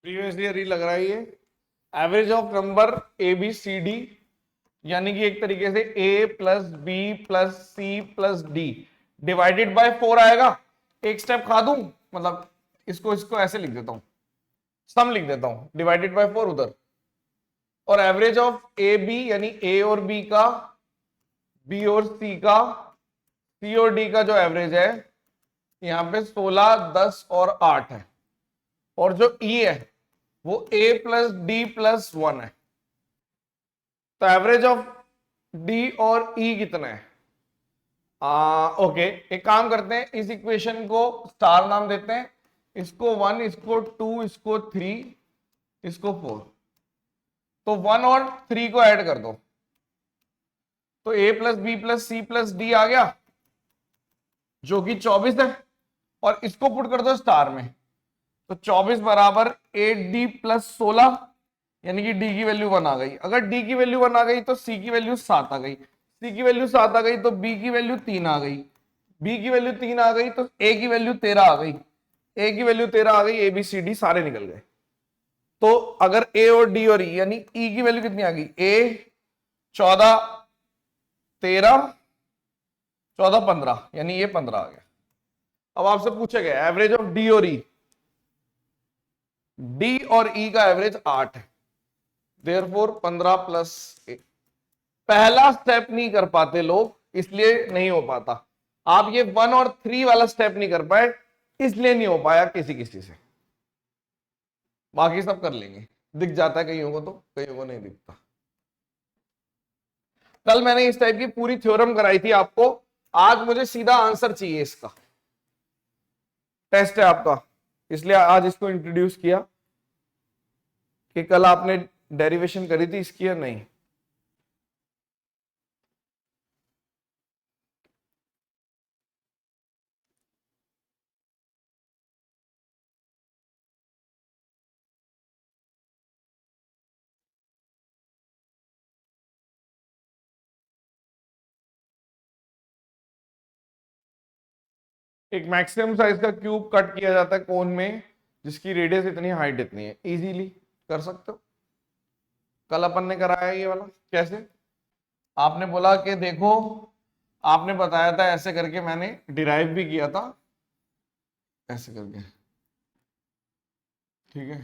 प्रीवियस ईयर ही लग रहा है ये, average of number A B C D, यानी कि एक तरीके से A plus B plus C plus D divided by 4 आएगा। एक स्टेप खा दूं, मतलब इसको इसको ऐसे लिख देता हूं, सम लिख देता हूं, डिवाइडेड बाय 4 उधर, और एवरेज ऑफ ए बी यानी ए और बी का, बी और सी का, सी और डी का जो एवरेज है यहाँ पे 16, 10 और 8 है, और जो ई है वो a प्लस डी प्लस 1 है। तो एवरेज ऑफ डी और ई कितना है? ओके, एक काम करते हैं, इस इक्वेशन को स्टार नाम देते हैं, इसको 1, इसको 2, इसको 3, इसको 4। तो 1 और 3 को ऐड कर दो तो a plus B plus C plus D आ गया, जो कि 24 है, और इसको पुट कर दो स्टार में। तो 24 बराबर 8d प्लस 16, यानी कि d की वैल्यू 1 आ गई। अगर d की वैल्यू 1 आ गई तो c की वैल्यू 7 आ गई, c की वैल्यू 7 आ गई तो b की वैल्यू 3 आ गई, b की वैल्यू 3 आ गई तो a की वैल्यू 13 आ गई, a की वैल्यू 13 आ गई, a b c d सारे निकल गए। तो अगर a और d और e यानी e की वैल्यू कितनी आ गई? a 14, 13, 14, 15, यानी ये 15 आ गया। अब आपसे पूछा गया एवरेज ऑफ डी और ई, डी और ई का एवरेज 8 है, देयरफॉर 15 प्लस 8। पहला स्टेप नहीं कर पाते लोग, इसलिए नहीं हो पाता। आप ये 1 और 3 वाला स्टेप नहीं कर पाए, इसलिए नहीं हो पाया किसी किसी से, बाकी सब कर लेंगे। दिख जाता है कईयों को, तो कईयों को नहीं दिखता। कल मैंने इस टाइप की पूरी थ्योरम कराई थी आपको, आज मुझे सीधा आंसर चाहिए। इसका टेस्ट है आपका, इसलिए आज इसको इंट्रोड्यूस किया कि कल आपने डेरिवेशन करी थी इसकी या नहीं। एक मैक्सिमम साइज का क्यूब कट किया जाता है कोन में, जिसकी रेडियस इतनी, हाइट इतनी है। इजीली कर सकते हो, कल अपन ने कराया ये वाला। कैसे? आपने बोला कि देखो, आपने बताया था ऐसे करके, मैंने डिराइव भी किया था ऐसे करके, ठीक है।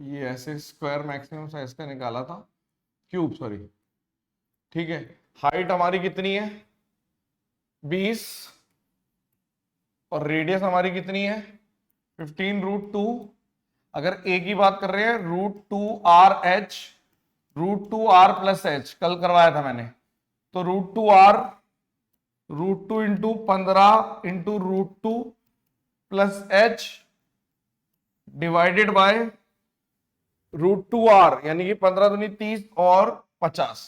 ये ऐसे स्क्वायर मैक्सिमम साइज का निकाला था, क्यूब सॉरी, ठीक है। हाइट हमारी कितनी है? 20, और रेडियस हमारी कितनी है? 15√2। अगर ए की बात कर रहे हैं, √2r(h), √2r+h कल करवाया था मैंने, तो √2r, √2 into 15 into √2 plus h divided by √2r, यानी कि 15 दूनी 30 और 50,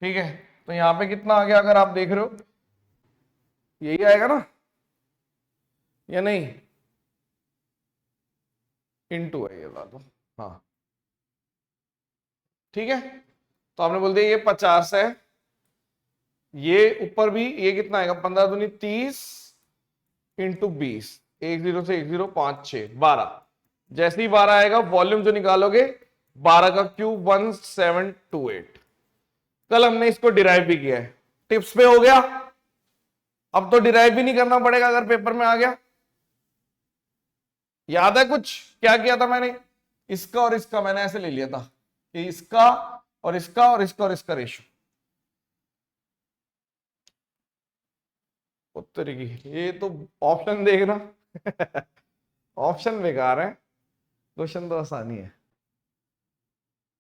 ठीक है। तो यहां पे कितना आ गया अगर आप देख रहे हो? यही आएगा ना, या नहीं? इनटू है ये तो, हाँ ठीक है। तो आपने बोल दिया ये 50 है, ये ऊपर भी ये कितना आएगा? 15 दूनी 30 इंटू 20, 1 0 से 1 0, 5 6 12। जैसे ही 12 आएगा, वॉल्यूम जो निकालोगे 12 का क्यूब 1728। कल हमने इसको डिराइव भी किया है, टिप्स पे हो गया। अब तो डिराइव भी नहीं करना पड़ेगा अगर पेपर में आ गया। याद है कुछ क्या किया था मैंने? इसका और इसका मैंने ऐसे ले लिया था कि इसका और इसका और इसका और इसका रेशो। उत्तर की ये तो ऑप्शन देखना ऑप्शन बेकार है, क्वेश्चन तो आसानी है।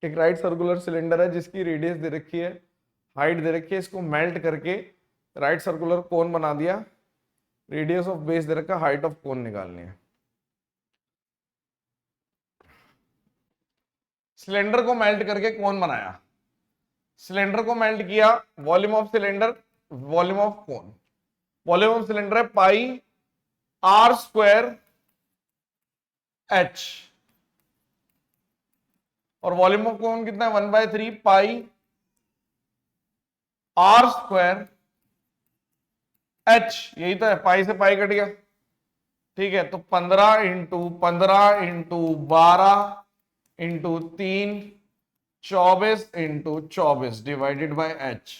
एक राइट सर्कुलर सिलेंडर है जिसकी रेडियस दे रखी है, हाइट दे रखी है, इसको मेल्ट करके राइट सर्कुलर कोन बना दिया, रेडियस ऑफ बेस दे रखा, हाइट ऑफ कोन निकालनी है। सिलेंडर को मेल्ट करके कोन बनाया, सिलेंडर को मेल्ट किया, volume of cylinder, volume of cone. Volume of cylinder है पाई r² h, और वॉल्यूम ऑफ कोन कितना है? 1/3 पाई r² h। यही तो है, पाई से पाई कट गया, ठीक है। तो 15 into 15 into 12 into 3, 24 into 24 divided by h।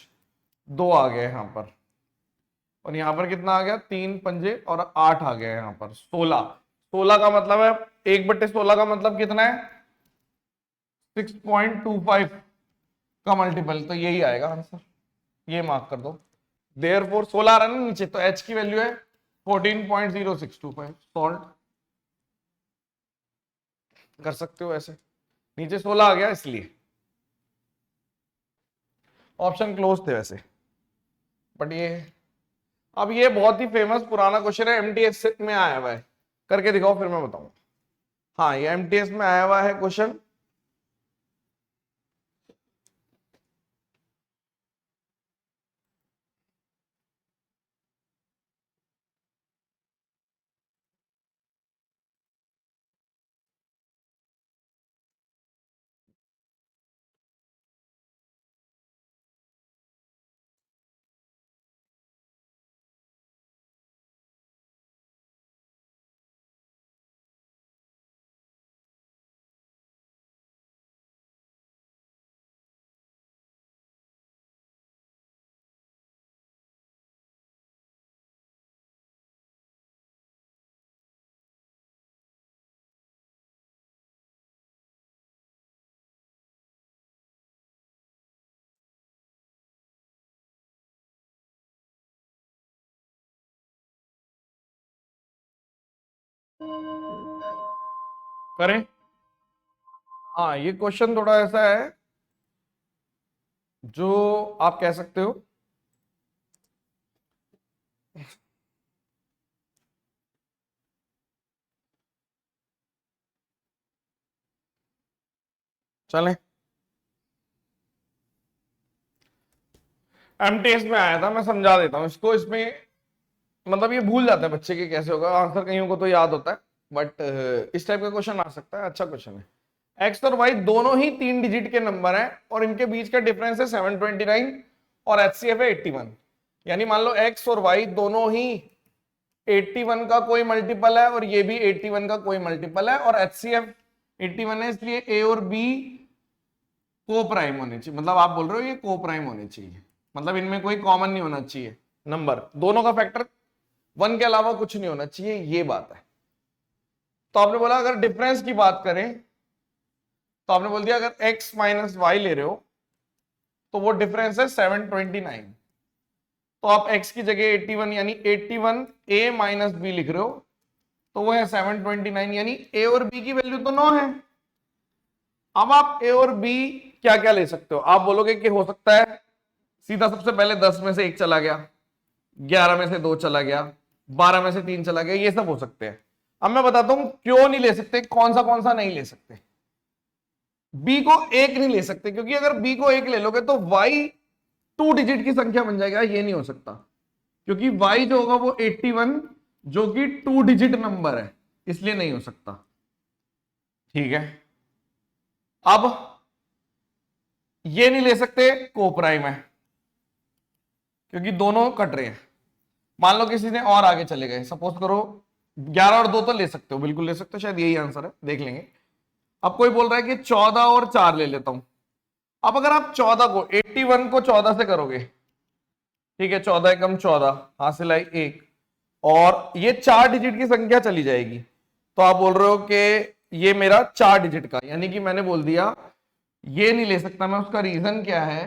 2 आ गया यहां पर, और यहां पर कितना आ गया? 3 पंजे और 8 आ गया यहां पर 16। 16 का मतलब है 1/16 का मतलब कितना है? 6.25 का मल्टीपल, तो यही आएगा आंसर, ये मार्क कर दो। देयरफॉर 16 आ रहा है ना नीचे, तो h की वैल्यू है 14.0625। सॉल्व। कर सकते हो ऐसे, नीचे 16 आ गया इसलिए ऑप्शन क्लोज थे वैसे, बट ये अब ये बहुत ही फेमस पुराना क्वेश्चन है, एमटीएस में आया हुआ है, करके दिखाओ फिर मैं बताऊंगा। हाँ ये एमटीएस में आया हुआ है क्वेश्चन। करें, हाँ ये क्वेश्चन थोड़ा ऐसा है जो आप कह सकते हो चलें, एमटीएस में आया था, मैं समझा देता हूं इसको। इसमें मतलब ये भूल जाते हैं बच्चे के कैसे होगा आंसर, कईयों को तो याद होता है, बट इस टाइप का क्वेश्चन आ सकता है, अच्छा क्वेश्चन है। एक्स और वाई दोनों ही 3 डिजिट के नंबर हैं और इनके बीच का डिफरेंस है 729 और एचसीएफ है 81। यानी मान लो एक्स और वाई दोनों ही 81 का कोई मल्टीपल है और ये भी 81 का कोई मल्टीपल है, और एचसीएफ 81 है, इसलिए ए और बी को प्राइम होने चाहिए। मतलब आप बोल रहे हो ये को प्राइम होने चाहिए, मतलब इनमें कोई कॉमन नहीं होना चाहिए नंबर, दोनों का फैक्टर 1 के अलावा कुछ नहीं होना चाहिए, ये बात है। तो आपने बोला अगर डिफरेंस की बात करें तो आपने बोल दिया अगर x माइनस वाई ले रहे हो तो वो डिफरेंस है 729, तो आप x की जगह 81 यानी 81 a माइनस बी लिख रहे हो, तो वो है 729, यानी a और b की वैल्यू तो 9 है। अब आप a और b क्या क्या ले सकते हो, आप बोलोगे कि हो सकता है सीधा सबसे पहले 10 में से 1 चला गया, 11 में से 2 चला गया, 12 में से 3 चला गया, ये सब हो सकते हैं। अब मैं बताता हूं क्यों नहीं ले सकते, कौन सा नहीं ले सकते। बी को 1 नहीं ले सकते क्योंकि अगर बी को 1 ले लोगे तो वाई 2 डिजिट की संख्या बन जाएगा, ये नहीं हो सकता, क्योंकि वाई जो होगा वो 81 जो कि 2 डिजिट नंबर है, इसलिए नहीं हो सकता। ठीक है, अब ये नहीं ले सकते को प्राइम है क्योंकि दोनों कट रहे हैं। मान लो किसी ने और आगे चले गए, सपोज करो 11 और 2 तो ले सकते हो, बिल्कुल ले सकते हो, शायद यही आंसर है, देख लेंगे। अब कोई बोल रहा है कि 14 और 4 ले लेता हूं। अब अगर आप 14 को 81 को 14 से करोगे, ठीक है, 14 एकम 14 हासिल आई 1, और ये 4 डिजिट की संख्या चली जाएगी, तो आप बोल रहे हो कि ये मेरा 4 डिजिट का, यानी कि मैंने बोल दिया ये नहीं ले सकता मैं। उसका रीजन क्या है,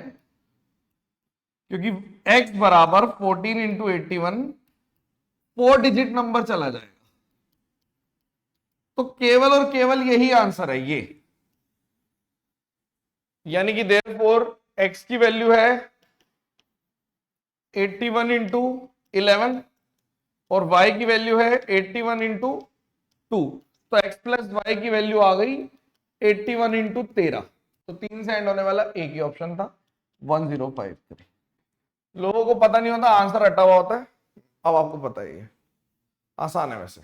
क्योंकि x बराबर 14 इंटू 81 4 डिजिट नंबर चला जाएगा, तो केवल और केवल यही आंसर है ये, यानी कि देयरफॉर x की वैल्यू है 81 इंटू 11 और y की वैल्यू है 81 इंटू 2, तो x प्लस वाई की वैल्यू आ गई 81 इंटू 13, तो 3 से एंड होने वाला एक ही ऑप्शन था 1053। लोगों को पता नहीं होता, आंसर हटा हुआ होता है, अब आपको पता ही है, आसान है वैसे,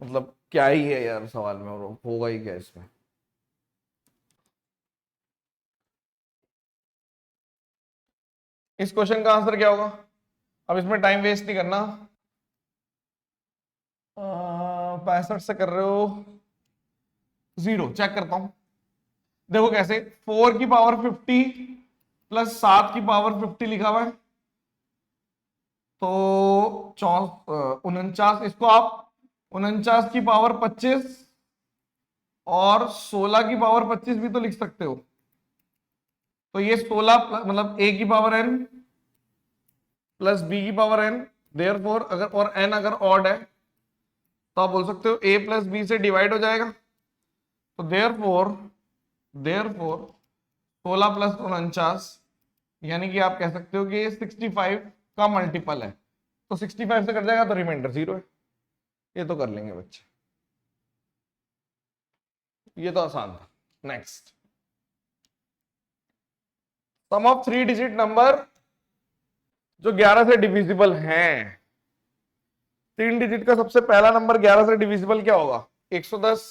मतलब क्या ही है यार सवाल में, और होगा ही क्या इसमें। इस क्वेश्चन का आंसर क्या होगा, अब इसमें टाइम वेस्ट नहीं करना, 65 से कर रहे हो 0, चेक करता हूं, देखो कैसे, 4 की पावर 50 प्लस 7 की पावर 50 लिखा हुआ है, तो 49, इसको आप 49 की पावर 25 और 16 की पावर 25 भी तो लिख सकते हो, तो ये 16 मतलब a की पावर n प्लस b की पावर n, देयरफॉर अगर और n अगर ऑड है तो आप बोल सकते हो a प्लस बी से डिवाइड हो जाएगा, तो देयरफॉर 16 प्लस 49, यानी कि आप कह सकते हो कि ये 65 का मल्टीपल है, तो 65 से कट जाएगा तो रिमाइंडर 0 है। ये तो कर लेंगे बच्चे, ये तो आसान था। Next, sum of 3 digit number जो 11 से डिविजिबल हैं। 3 डिजिट का सबसे पहला नंबर 11 से डिविजिबल क्या होगा? 110,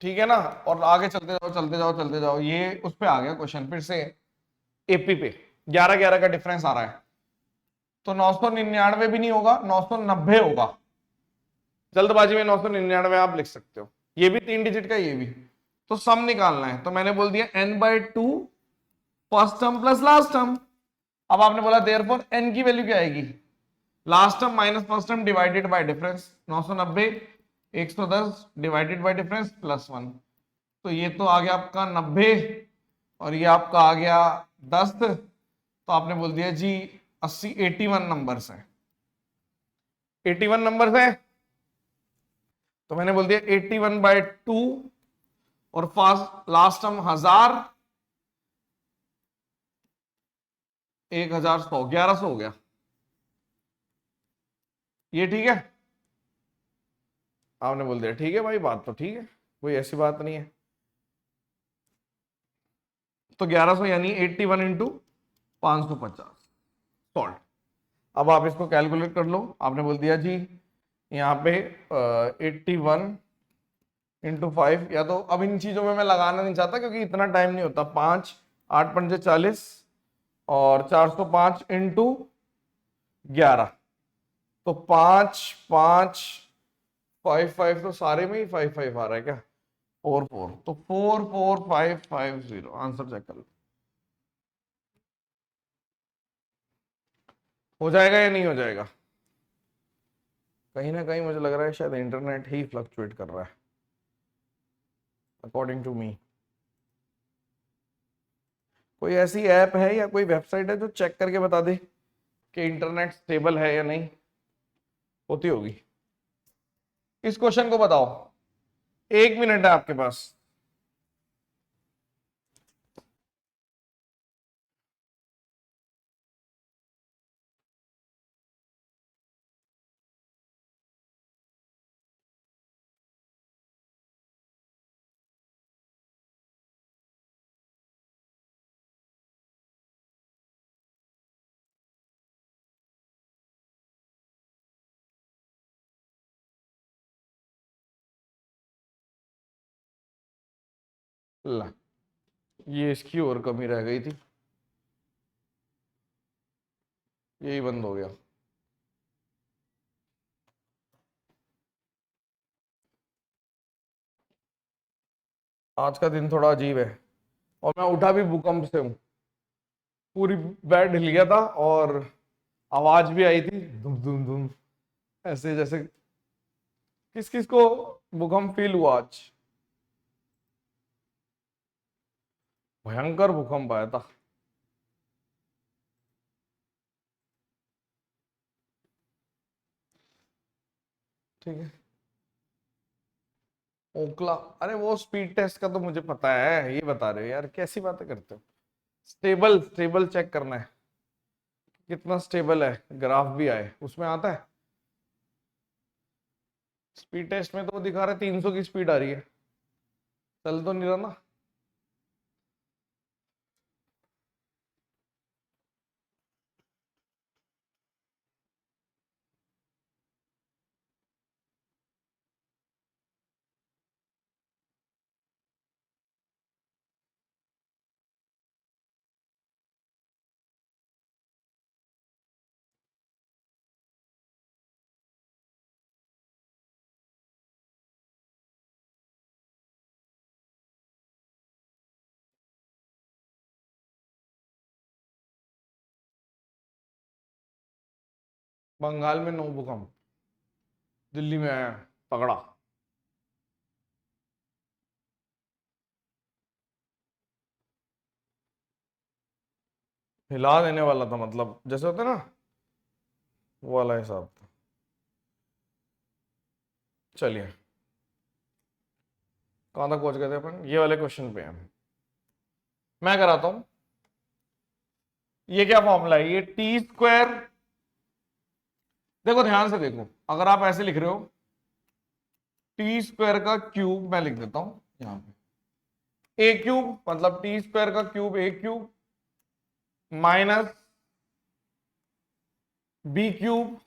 ठीक है ना। और आगे चलते जाओ चलते जाओ चलते जाओ, ये उस पे आ गया क्वेश्चन फिर से, एपी पे 11 11 का डिफरेंस आ रहा है, तो 999 भी नहीं होगा, 990 होगा। जल्दबाजी में 999 आप लिख सकते हो, ये भी 3 डिजिट का, ये भी। तो सम निकालना है, तो मैंने बोल दिया n/2 first term plus last term. अब आपने बोला देयरफॉर n की वैल्यू क्या आएगी? Last term minus first term divided by difference, 990 110 divided by difference plus 1, तो ये तो आ गया आपका 90 और ये आपका आ गया 10, तो आपने बोल दिया जी 80, 81 नंबर्स है, 81 नंबर्स है। तो मैंने बोल दिया 81/2 और फास्ट लास्ट टर्म 1000, 1100, 1100 हो गया। ये ठीक है? आपने बोल दिया ठीक है भाई, बात तो ठीक है, कोई ऐसी बात नहीं है। तो 1100 यानी 81 इंटू 550 सॉल्व। अब आप इसको कैलकुलेट कर लो। आपने बोल दिया जी यहाँ पे 81 इंटू 5, या तो अब इन चीजों में मैं लगाना नहीं चाहता क्योंकि इतना टाइम नहीं होता। 5 8 पंजे 40 और 405 इंटू 11, तो 5 5 5 5, तो सारे में ही 5 5 आ रहा है क्या? 4 4, तो 44550 आंसर चेक कर लो। हो जाएगा या नहीं हो जाएगा? कहीं ना कहीं मुझे लग रहा है शायद इंटरनेट ही फ्लक्चुएट कर रहा है, अकॉर्डिंग टू मी। कोई ऐसी ऐप है या कोई वेबसाइट है जो चेक करके बता दे कि इंटरनेट स्टेबल है या नहीं? होती होगी। इस क्वेश्चन को बताओ, 1 मिनट है आपके पास। ला, ये इसकी और कमी रह गई थी, यही बंद हो गया। आज का दिन थोड़ा अजीब है, और मैं उठा भी भूकंप से हूँ। पूरी बेड हिल गया था और आवाज भी आई थी धुम धुम धुम, ऐसे जैसे किस किस को भूकंप फील हुआ आज। भयंकर भूकंप आया था। ठीक है, ओखला, अरे वो स्पीड टेस्ट का तो मुझे पता है, ये बता रहे हो यार, कैसी बातें करते हो? स्टेबल स्टेबल चेक करना है, कितना स्टेबल है, ग्राफ भी आए उसमें आता है। स्पीड टेस्ट में तो वो दिखा रहा है 300 की स्पीड आ रही है, चल तो नहीं रहा ना। बंगाल में 9 भूकंप, दिल्ली में आया तगड़ा। हिला देने वाला था, मतलब जैसे होता है ना, वो वाला हिसाब था। चलिए, कहां तक पहुंच गए थे अपन? ये वाले क्वेश्चन पे हम मैं कराता हूं। ये क्या फॉर्मूला है? ये टी स्क्वायर, देखो ध्यान से देखो, अगर आप ऐसे लिख रहे हो टी स्क्वायर का क्यूब, मैं लिख देता हूं यहां पे ए क्यूब, मतलब टी स्क्वायर का cube a cube minus b cube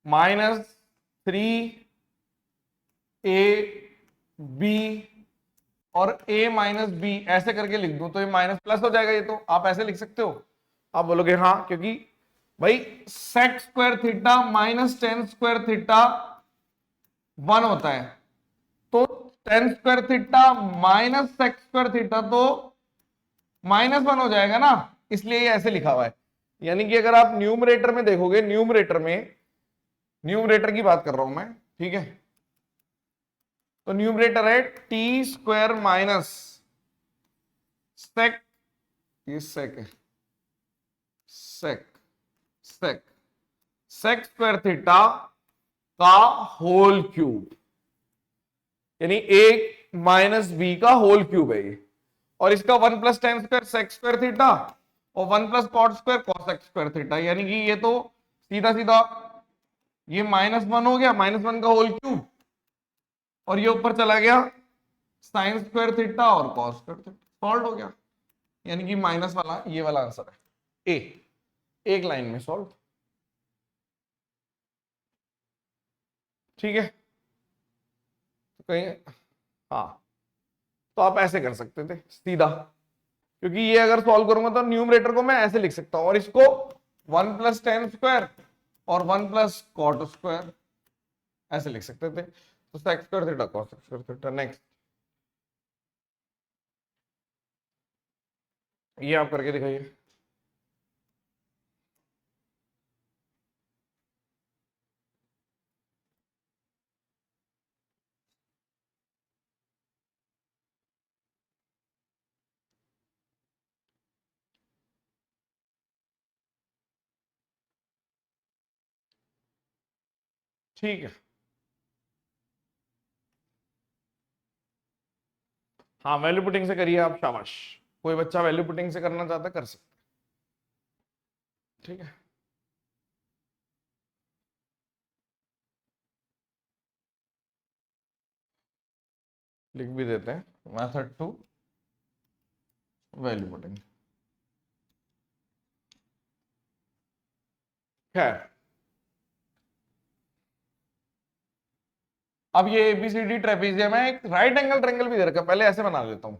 minus 3 a b और a माइनस बी, ऐसे करके लिख दूं तो ये माइनस प्लस हो जाएगा। ये तो आप ऐसे लिख सकते हो। आप बोलोगे हाँ, क्योंकि भाई sec square theta minus tan square theta 1 होता है, तो tan square theta minus sec square theta तो -1 हो जाएगा ना, इसलिए ये ऐसे लिखा हुआ है। यानी कि अगर आप न्यूमरेटर में देखोगे, न्यूमरेटर की बात कर रहा हूं मैं, ठीक है, तो न्यूमरेटर है टी स्क्वायर माइनस सेक, ये सेक है, sec sec sec square theta का होल क्यूब, यानी ए माइनस बी का होल क्यूब है ये, और इसका 1 plus tan square sec square theta और 1 plus cot square cosec square theta, यानी कि ये तो सीधा सीधा ये -1 हो गया, -1 का होल क्यूब, और ये ऊपर चला गया साइन स्क्वायर थीटा और कॉस स्क्वायर थीटा, सॉल्व हो गया। यानी कि माइनस वाला ये वाला आंसर है ए, एक लाइन में सॉल्व। ठीक है, तो कहीं, हाँ, तो आप ऐसे कर सकते थे सीधा, क्योंकि ये अगर सॉल्व करूंगा तो न्यूमरेटर को मैं ऐसे लिख सकता हूं और इसको 1 प्लस टेन स्क्वायर और 1 प्लस कॉट स्क्वायर ऐसे लिख सकते थे। तो sec square theta cos square theta. Next, ये आप करके दिखाइए। ठीक है, हाँ, वैल्यू पुटिंग से करिए आप, शाबाश। कोई बच्चा वैल्यू पुटिंग से करना चाहता है कर सकते, ठीक है। लिख भी देते हैं मेथड टू वैल्यू पुटिंग। खैर, अब ये एबीसीडी ट्रेपेजियम है, एक राइट एंगल ट्रायंगल भी दे रखा है, पहले ऐसे बना लेता हूं।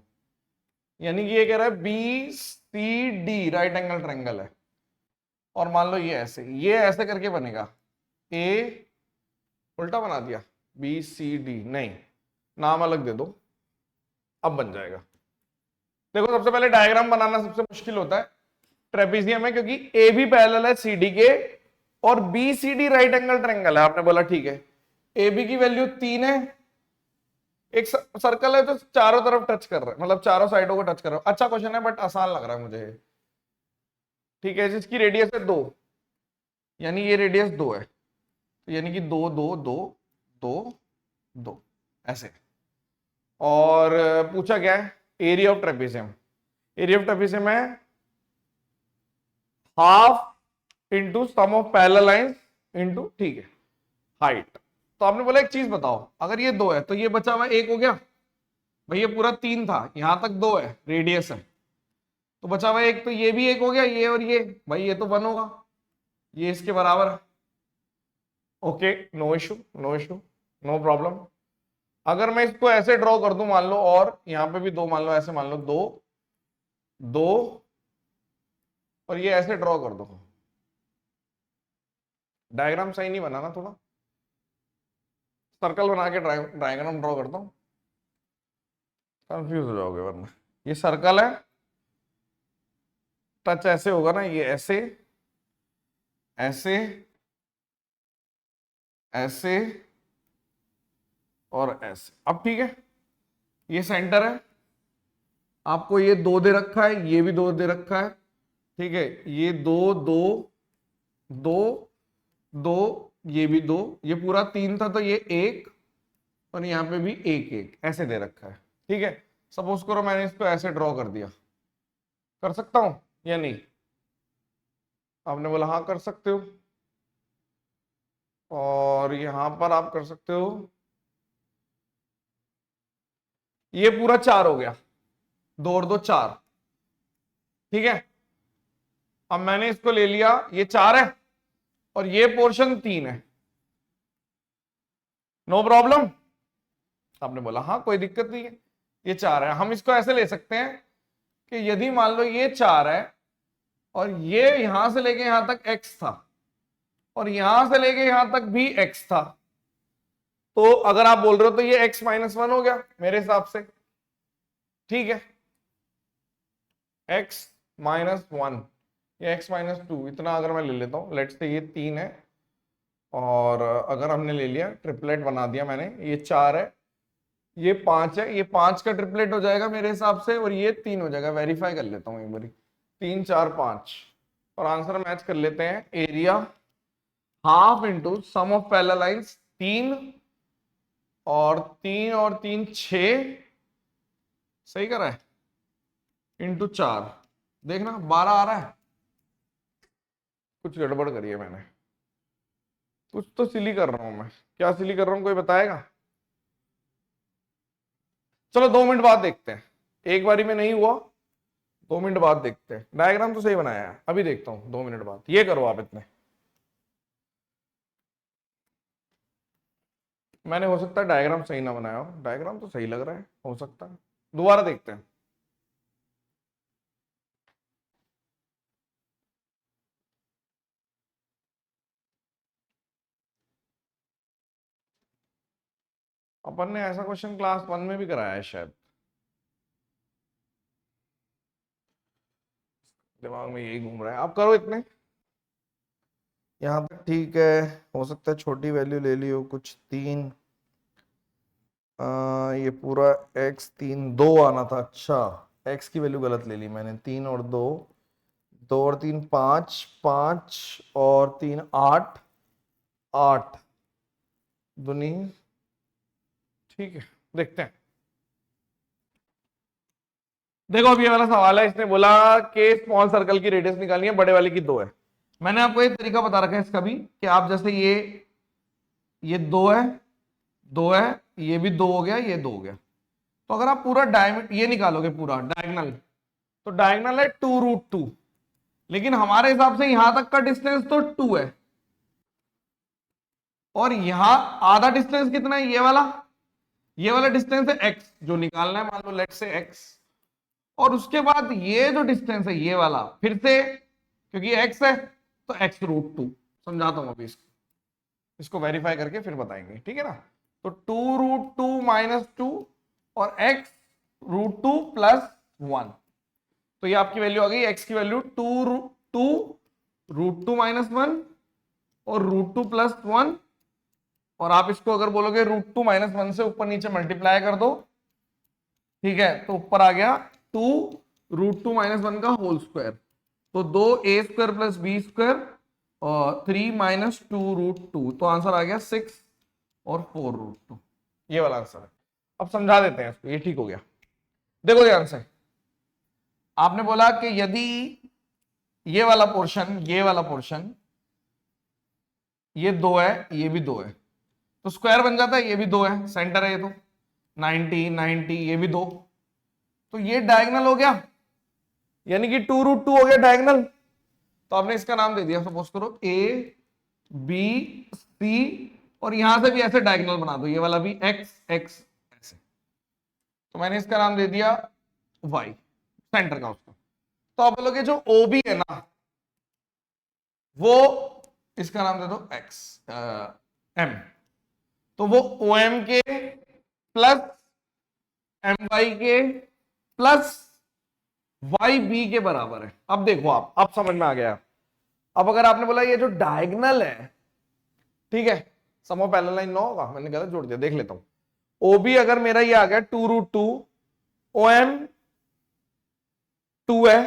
यानी कि ये कह रहा है B C D right angle triangle है, और मान लो ये ऐसे करके बनेगा, ए उल्टा बना दिया, बी सी डी, नहीं, नाम अलग दे दो, अब बन जाएगा। देखो, सबसे पहले डायग्राम बनाना सबसे मुश्किल होता है, ट्रेपेजियम है क्योंकि ए भी पैरेलल है सी डी के और B C D right angle triangle है। आपने बोला ठीक है, ए बी की वैल्यू 3 है, एक सर्कल है तो चारों तरफ टच कर रहा है, मतलब चारों साइडों को टच कर रहा है। अच्छा क्वेश्चन है बट आसान लग रहा है मुझे, ठीक है। जिसकी रेडियस है 2, यानी ये रेडियस 2 है, तो यानी कि 2 2 2 2 2 ऐसे। और पूछा क्या है, area of trapezium. Area of trapezium है half into sum of parallel lines into, ठीक है, हाइट। तो आपने बोला एक चीज बताओ, अगर ये 2 है तो ये बचा हुआ 1 हो गया, भाई ये पूरा 3 था, यहां तक 2 है, रेडियस है, तो बचा हुआ 1, तो ये भी 1 हो गया, ये और ये, भाई ये तो 1 होगा, ये इसके बराबर है। Okay, no issue, no issue, no problem. अगर मैं इसको ऐसे ड्रॉ कर दूं मान लो, और यहां पे भी 2 मान लो, ऐसे मान लो 2 2, और ये ऐसे ड्रॉ कर दो, डायग्राम सही नहीं बना ना, थोड़ा सर्कल बना के डायग्राम ड्रॉ करता हूं, कंफ्यूज हो जाओगे वरना। ये सर्कल है, टच ऐसे होगा ना, ये ऐसे ऐसे ऐसे और ऐसे। अब ठीक है, ये सेंटर है, आपको ये 2 दे रखा है, ये भी 2 दे रखा है, ठीक है, ये 2 2 2 2, ये भी 2, ये पूरा 3 था, तो ये 1 और यहाँ पे भी एक एक ऐसे दे रखा है। ठीक है, सपोज करो मैंने इसको ऐसे ड्रॉ कर दिया, कर सकता हूं या नहीं? आपने बोला हाँ कर सकते हो, और यहां पर आप कर सकते हो, ये पूरा 4 हो गया, 2 और 2 4। ठीक है, अब मैंने इसको ले लिया, ये 4 है और ये पोर्शन 3 है, नो प्रॉब्लम। आपने बोला हाँ कोई दिक्कत नहीं है, ये 4 है। हम इसको ऐसे ले सकते हैं कि यदि मान लो ये 4 है और ये यहां से लेके यहां तक x था और यहां से लेके यहां तक भी x था, तो अगर आप बोल रहे हो तो ये x -1 हो गया मेरे हिसाब से। ठीक है, x -1 या x -2 इतना अगर मैं ले लेता हूं, लेट्स से ये 3 है और अगर हमने ले लिया ट्रिपलेट बना दिया मैंने, ये 4 है, ये 5 है, ये 5 का ट्रिपलेट हो जाएगा मेरे हिसाब से, और ये 3 हो जाएगा। वेरीफाई कर लेता हूं एक बारी, 3 4 5 और आंसर मैच कर लेते हैं। Area half into sum of parallel lines 3 और 3 और 3 6, सही कर रहा है, इंटू 4, देखना 12 आ रहा है। कुछ गड़बड़ करी है मैंने, कुछ तो सिली कर रहा हूं मैं, क्या सिली कर रहा हूं कोई बताएगा? चलो 2 मिनट बाद देखते हैं, एक बारी में नहीं हुआ, 2 मिनट बाद देखते हैं। डायग्राम तो सही बनाया है, अभी देखता हूं 2 मिनट बाद। ये करो आप इतने, मैंने हो सकता है डायग्राम सही ना बनाया हो, डायग्राम तो सही लग रहा है, हो सकता है। दोबारा देखते हैं। अपन ने ऐसा क्वेश्चन क्लास 1 में भी कराया है शायद, दिमाग में यही घूम रहा है। आप करो इतने, यहाँ तक ठीक है। हो सकता है छोटी वैल्यू ले ली हो कुछ, 3 ये पूरा x 3 2 आना था। अच्छा, x की वैल्यू गलत ले ली मैंने, 3 और 2, 2 और 3 5, 5 और 3 8, 8 दुनी। ठीक है, देखते हैं। देखो अब ये वाला सवाल है, इसने बोला कि स्मॉल सर्कल की रेडियस निकालनी है, बड़े वाले की 2 है। मैंने आपको एक तरीका बता रखा है इसका भी, कि आप जैसे ये 2 है, 2 है, ये भी 2 हो गया, ये 2 हो गया, तो अगर आप पूरा डायमीटर ये निकालोगे पूरा डायगोनल, तो डायगोनल है 2√2, लेकिन हमारे हिसाब से यहां तक का डिस्टेंस तो 2 है, और यहां आधा डिस्टेंस कितना है, ये वाला डिस्टेंस है x जो निकालना है, मान लो लेट से x, और उसके बाद ये जो डिस्टेंस है ये वाला, फिर से क्योंकि x है तो x√2। समझाता हूं अभी इसको वेरीफाई करके फिर बताएंगे, ठीक है ना। तो 2√2 -2 और x√2 + 1, तो ये आपकी वैल्यू आ गई, x की वैल्यू 2√2 -1 और √2 + 1, और आप इसको अगर बोलोगे √2 -1 से ऊपर नीचे मल्टीप्लाई कर दो, ठीक है, तो ऊपर आ गया 2√2 -1 का होल स्क्वायर, तो 2a² + b² और 3 - 2√2, तो आंसर आ गया 6 और 4√2, ये वाला आंसर है। अब समझा देते हैं इसको, ये ठीक हो गया। देखो ध्यान से, आपने बोला कि यदि ये वाला पोर्शन ये 2 है, ये भी 2 है, तो स्क्वायर बन जाता है, ये भी 2 है, सेंटर है ये, तो 90 90, ये भी 2, तो ये डायगोनल हो गया, यानी कि 2√2 हो गया डायगोनल। तो आपने इसका नाम दे दिया, सपोज करो A B C, और यहां से भी ऐसे डायगोनल बना दो, ये वाला भी x x ऐसे, तो मैंने इसका नाम दे दिया y, सेंटर का उसका। तो आप बोलोगे जो OB है ना, वो इसका नाम दे दो x M, तो वो OM के प्लस MY के प्लस YB के बराबर है। अब देखो आप, अब समझ में आ गया। अब अगर आपने बोला ये जो डायगोनल है, ठीक है, सम ऑफ पैरेलल लाइन 9 होगा, मैंने गलत जोड़ दिया, देख लेता हूं। OB अगर मेरा ये आ गया 2√2, OM 2 है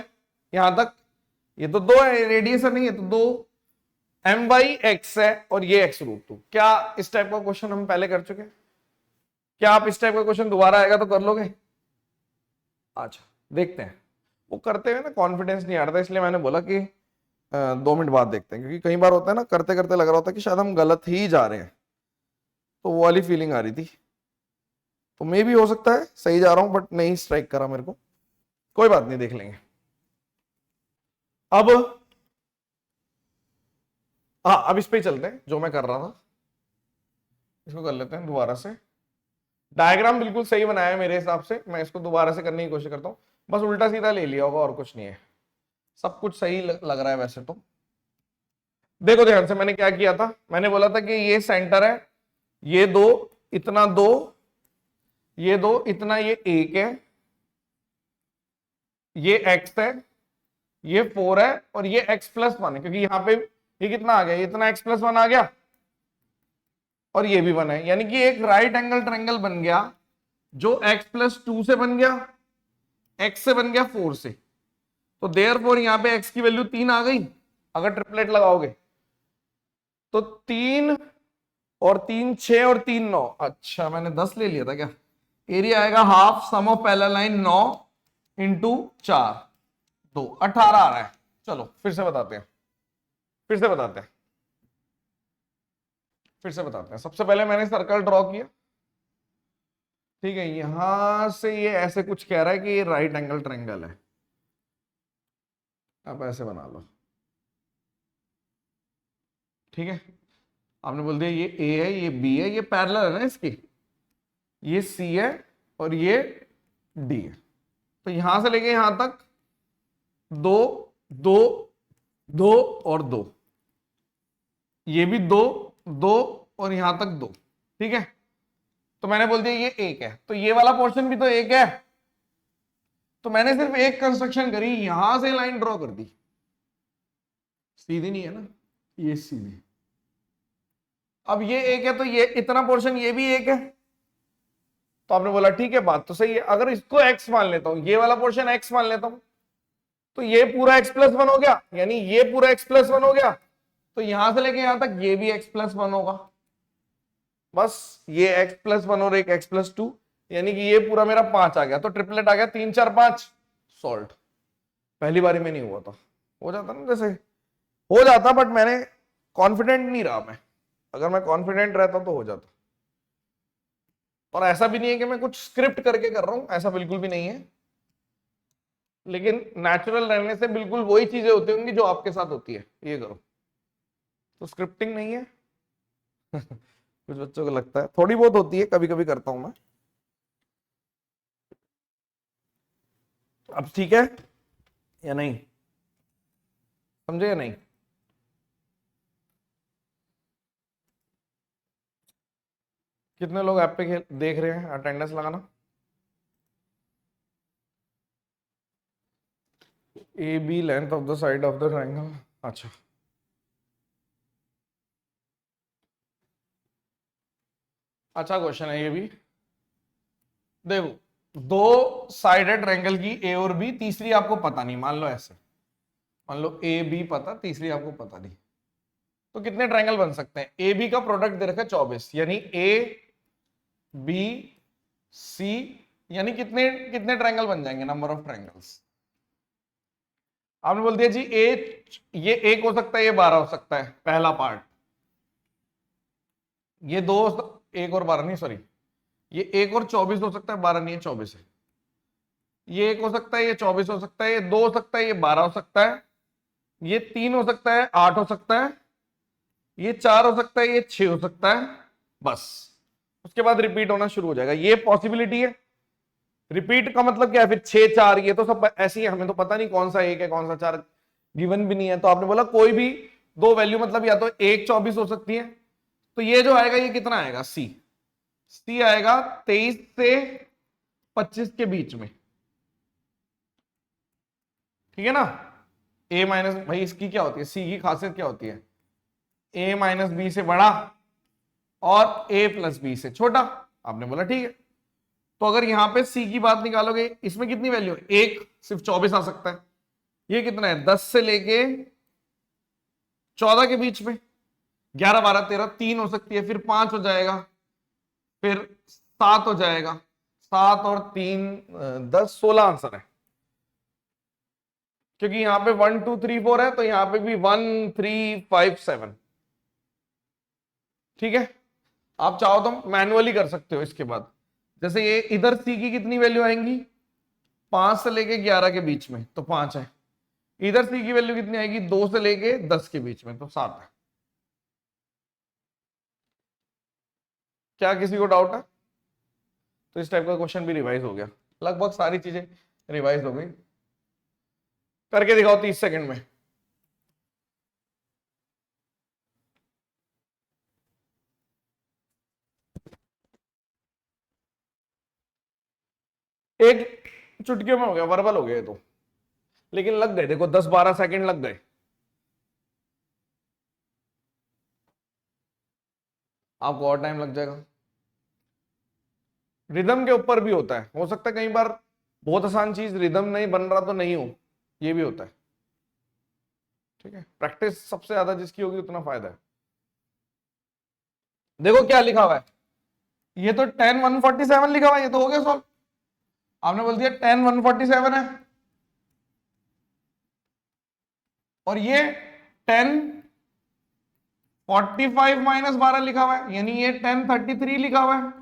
यहां तक, ये तो 2 है, रेडियस नहीं है, तो 2, MY x है और ये x√2। क्या इस टाइप का क्वेश्चन हम पहले कर चुके हैं? क्या आप इस टाइप का क्वेश्चन दोबारा आएगा तो कर लोगे? अच्छा देखते हैं। वो करते हुए ना कॉन्फिडेंस नहीं आता, इसलिए मैंने बोला कि 2 मिनट बाद देखते हैं, क्योंकि कई बार होता है ना करते करते लग रहा होता है कि शायद हम गलत ही जा रहे हैं, तो वो वाली फीलिंग आ रही थी। तो मे भी हो सकता है सही जा रहा हूं, बट नहीं स्ट्राइक करा मेरे को, कोई बात नहीं, देख लेंगे। अब हाँ, अब इस पे चलते हैं जो मैं कर रहा था, इसको कर लेते हैं दोबारा से। डायग्राम बिल्कुल सही बनाया है मेरे हिसाब से, मैं इसको दोबारा से करने की कोशिश करता हूँ, बस उल्टा सीधा ले लिया होगा और कुछ नहीं है, सब कुछ सही लग रहा है वैसे तो। देखो ध्यान से, मैंने क्या किया था, मैंने बोला था कि ये सेंटर है, ये 2 इतना 2, ये 2 इतना, ये 1 है, ये x है, ये 4 है, और ये x+1 है, क्योंकि यहां पे ये कितना आ गया, इतना x+1 आ गया, और ये भी 1 है, यानी कि एक राइट एंगल ट्रायंगल बन गया जो x+2 से बन गया, x से बन गया 4 से। तो देयरफॉर यहां पे x की वैल्यू 3 आ गई अगर ट्रिपलेट लगाओगे, तो 3 और 3 6 और 3 9, अच्छा मैंने 10 ले लिया था क्या? एरिया आएगा half sum of parallel line 9 into 4 2 18 आ रहा है। चलो फिर से बताते हैं, फिर से बताते हैं, फिर से बताते हैं। सबसे पहले मैंने सर्कल ड्रॉ किया, ठीक है, यहां से ये ऐसे कुछ कह रहा है कि ये राइट एंगल ट्रायंगल है, आप ऐसे बना लो, ठीक है। आपने बोल दिया ये ए है, ये बी है, ये पैरेलल है ना इसकी, ये सी है और ये डी है, तो यहां से लेके यहां तक 2 2 2 और 2, ये भी 2 2 और यहां तक 2, ठीक है। तो मैंने बोल दिया ये 1 है, तो ये वाला पोर्शन भी तो 1 है, तो मैंने सिर्फ एक कंस्ट्रक्शन करी, यहां से लाइन ड्रॉ कर दी, सीधी नहीं है ना, ये सीधी। अब ये 1 है तो ये इतना पोर्शन ये भी 1 है, तो आपने बोला ठीक है, बात तो सही है। अगर इसको x मान लेता हूं, ये वाला पोर्शन x मान लेता हूं, तो ये पूरा x+1 हो गया, यानी ये पूरा x+1 हो गया, तो यहां से लेके यहां तक ये भी x+1 होगा, बस ये x+1 और एक x+2, यानी कि ये पूरा मेरा 5 आ गया, तो ट्रिपलेट आ गया 3 4 5 सॉल्ट। पहली बारी में नहीं हुआ था, हो जाता ना, जैसे हो जाता, बट मैंने कॉन्फिडेंट नहीं रहा मैं, अगर मैं कॉन्फिडेंट रहता तो हो जाता। और ऐसा भी नहीं है कि मैं कुछ स्क्रिप्ट करके कर रहा हूं, ऐसा बिल्कुल भी नहीं है, लेकिन नेचुरल रहने से बिल्कुल वही चीजें होती होंगी जो आपके साथ होती है, ये करो, तो स्क्रिप्टिंग नहीं है। कुछ बच्चों को लगता है थोड़ी बहुत होती है, कभी कभी करता हूं मैं। अब ठीक है या नहीं, समझे या नहीं? कितने लोग ऐप पे देख रहे हैं, अटेंडेंस लगाना। A B length of the side of the triangle, अच्छा अच्छा क्वेश्चन है ये भी। देखो 2 साइडेड ट्रायंगल की ए और बी, तीसरी आपको पता नहीं, मान लो ऐसे, मान लो ए बी पता, तीसरी आपको पता नहीं, तो कितने ट्रायंगल बन सकते हैं? ए बी का प्रोडक्ट दे रखा है 24, यानी ए बी सी, यानी कितने कितने ट्रायंगल बन जाएंगे, नंबर ऑफ ट्रायंगल्स। आपने बोल दिया जी ये 1 हो सकता है, ये 12 हो सकता है, पहला पार्ट, ये 2 1 और 12 नहीं, सॉरी, ये 1 और 24 हो सकता है, 12 नहीं है 24 है, ये 1 हो सकता है, ये 24 हो सकता है, ये 2 हो सकता है, ये 12 हो सकता है, ये 3 हो सकता है, 8 हो सकता है, ये 4 हो सकता है, ये 6 हो सकता है, बस उसके बाद रिपीट होना शुरू हो जाएगा, ये पॉसिबिलिटी है। रिपीट का मतलब क्या है फिर? 6 4, ये तो सब ऐसी है, हमें तो पता नहीं कौन सा 1 है कौन सा 4, गिवन भी नहीं है, तो आपने बोला कोई भी 2 वैल्यू, मतलब या तो 1 24 हो सकती है, तो ये जो आएगा ये कितना आएगा? सी आएगा 23 से 25 के बीच में, ठीक है ना। ए माइनस, भाई इसकी क्या होती है, सी की खासियत क्या होती है? ए माइनस बी से बड़ा और ए प्लस बी से छोटा। आपने बोला ठीक है, तो अगर यहां पे सी की बात निकालोगे, इसमें कितनी वैल्यू है? 1 सिर्फ 24 आ सकता है, ये कितना है? 10 से लेके 14 के बीच में, 11 12 13 3 हो सकती है, फिर 5 हो जाएगा, फिर 7 हो जाएगा। 7 और 3 10, 16 आंसर है, क्योंकि यहां पे 1 2 3 4 है, तो यहां पे भी 1 3 5 7। ठीक है, आप चाहो तो मैनुअली कर सकते हो इसके बाद। जैसे ये इधर सी की कितनी वैल्यू आएंगी, 5 से लेके 11 के बीच में, तो 5 है। इधर सी की वैल्यू कितनी आएगी, 2 से लेके 10 के बीच में, तो 7 है। क्या किसी को डाउट है? तो इस टाइप का क्वेश्चन भी रिवाइज हो गया, लगभग सारी चीजें रिवाइज हो गई। करके दिखाओ 30 सेकंड में। एक चुटकियों में हो गया, वर्बल हो गया ये तो, लेकिन लग गए, देखो 10 12 सेकंड लग गए। आपको और टाइम लग जाएगा। रिदम के ऊपर भी होता है, हो सकता है कई बार बहुत आसान चीज रिदम नहीं बन रहा तो नहीं हो, ये भी होता है। ठीक है, प्रैक्टिस सबसे ज्यादा जिसकी होगी उतना फायदा है। देखो क्या लिखा हुआ है, ये तो 10 147 लिखा हुआ है, ये तो हो गया सॉल्व। आपने बोल दिया 10 147 है, और ये 10 45 - 12 लिखा हुआ है, यानी ये 10 33 लिखा हुआ है।